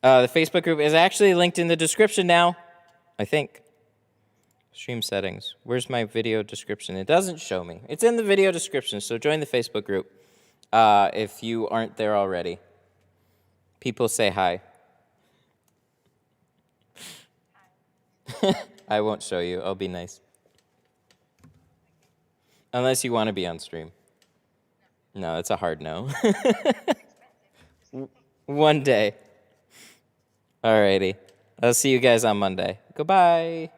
The Facebook group is actually linked in the description now, I think. Stream settings. Where's my video description? It doesn't show me. It's in the video description, so join the Facebook group if you aren't there already. People say hi. I won't show you. I'll be nice. Unless you want to be on stream. No, it's a hard no. One day. Alrighty. I'll see you guys on Monday. Goodbye.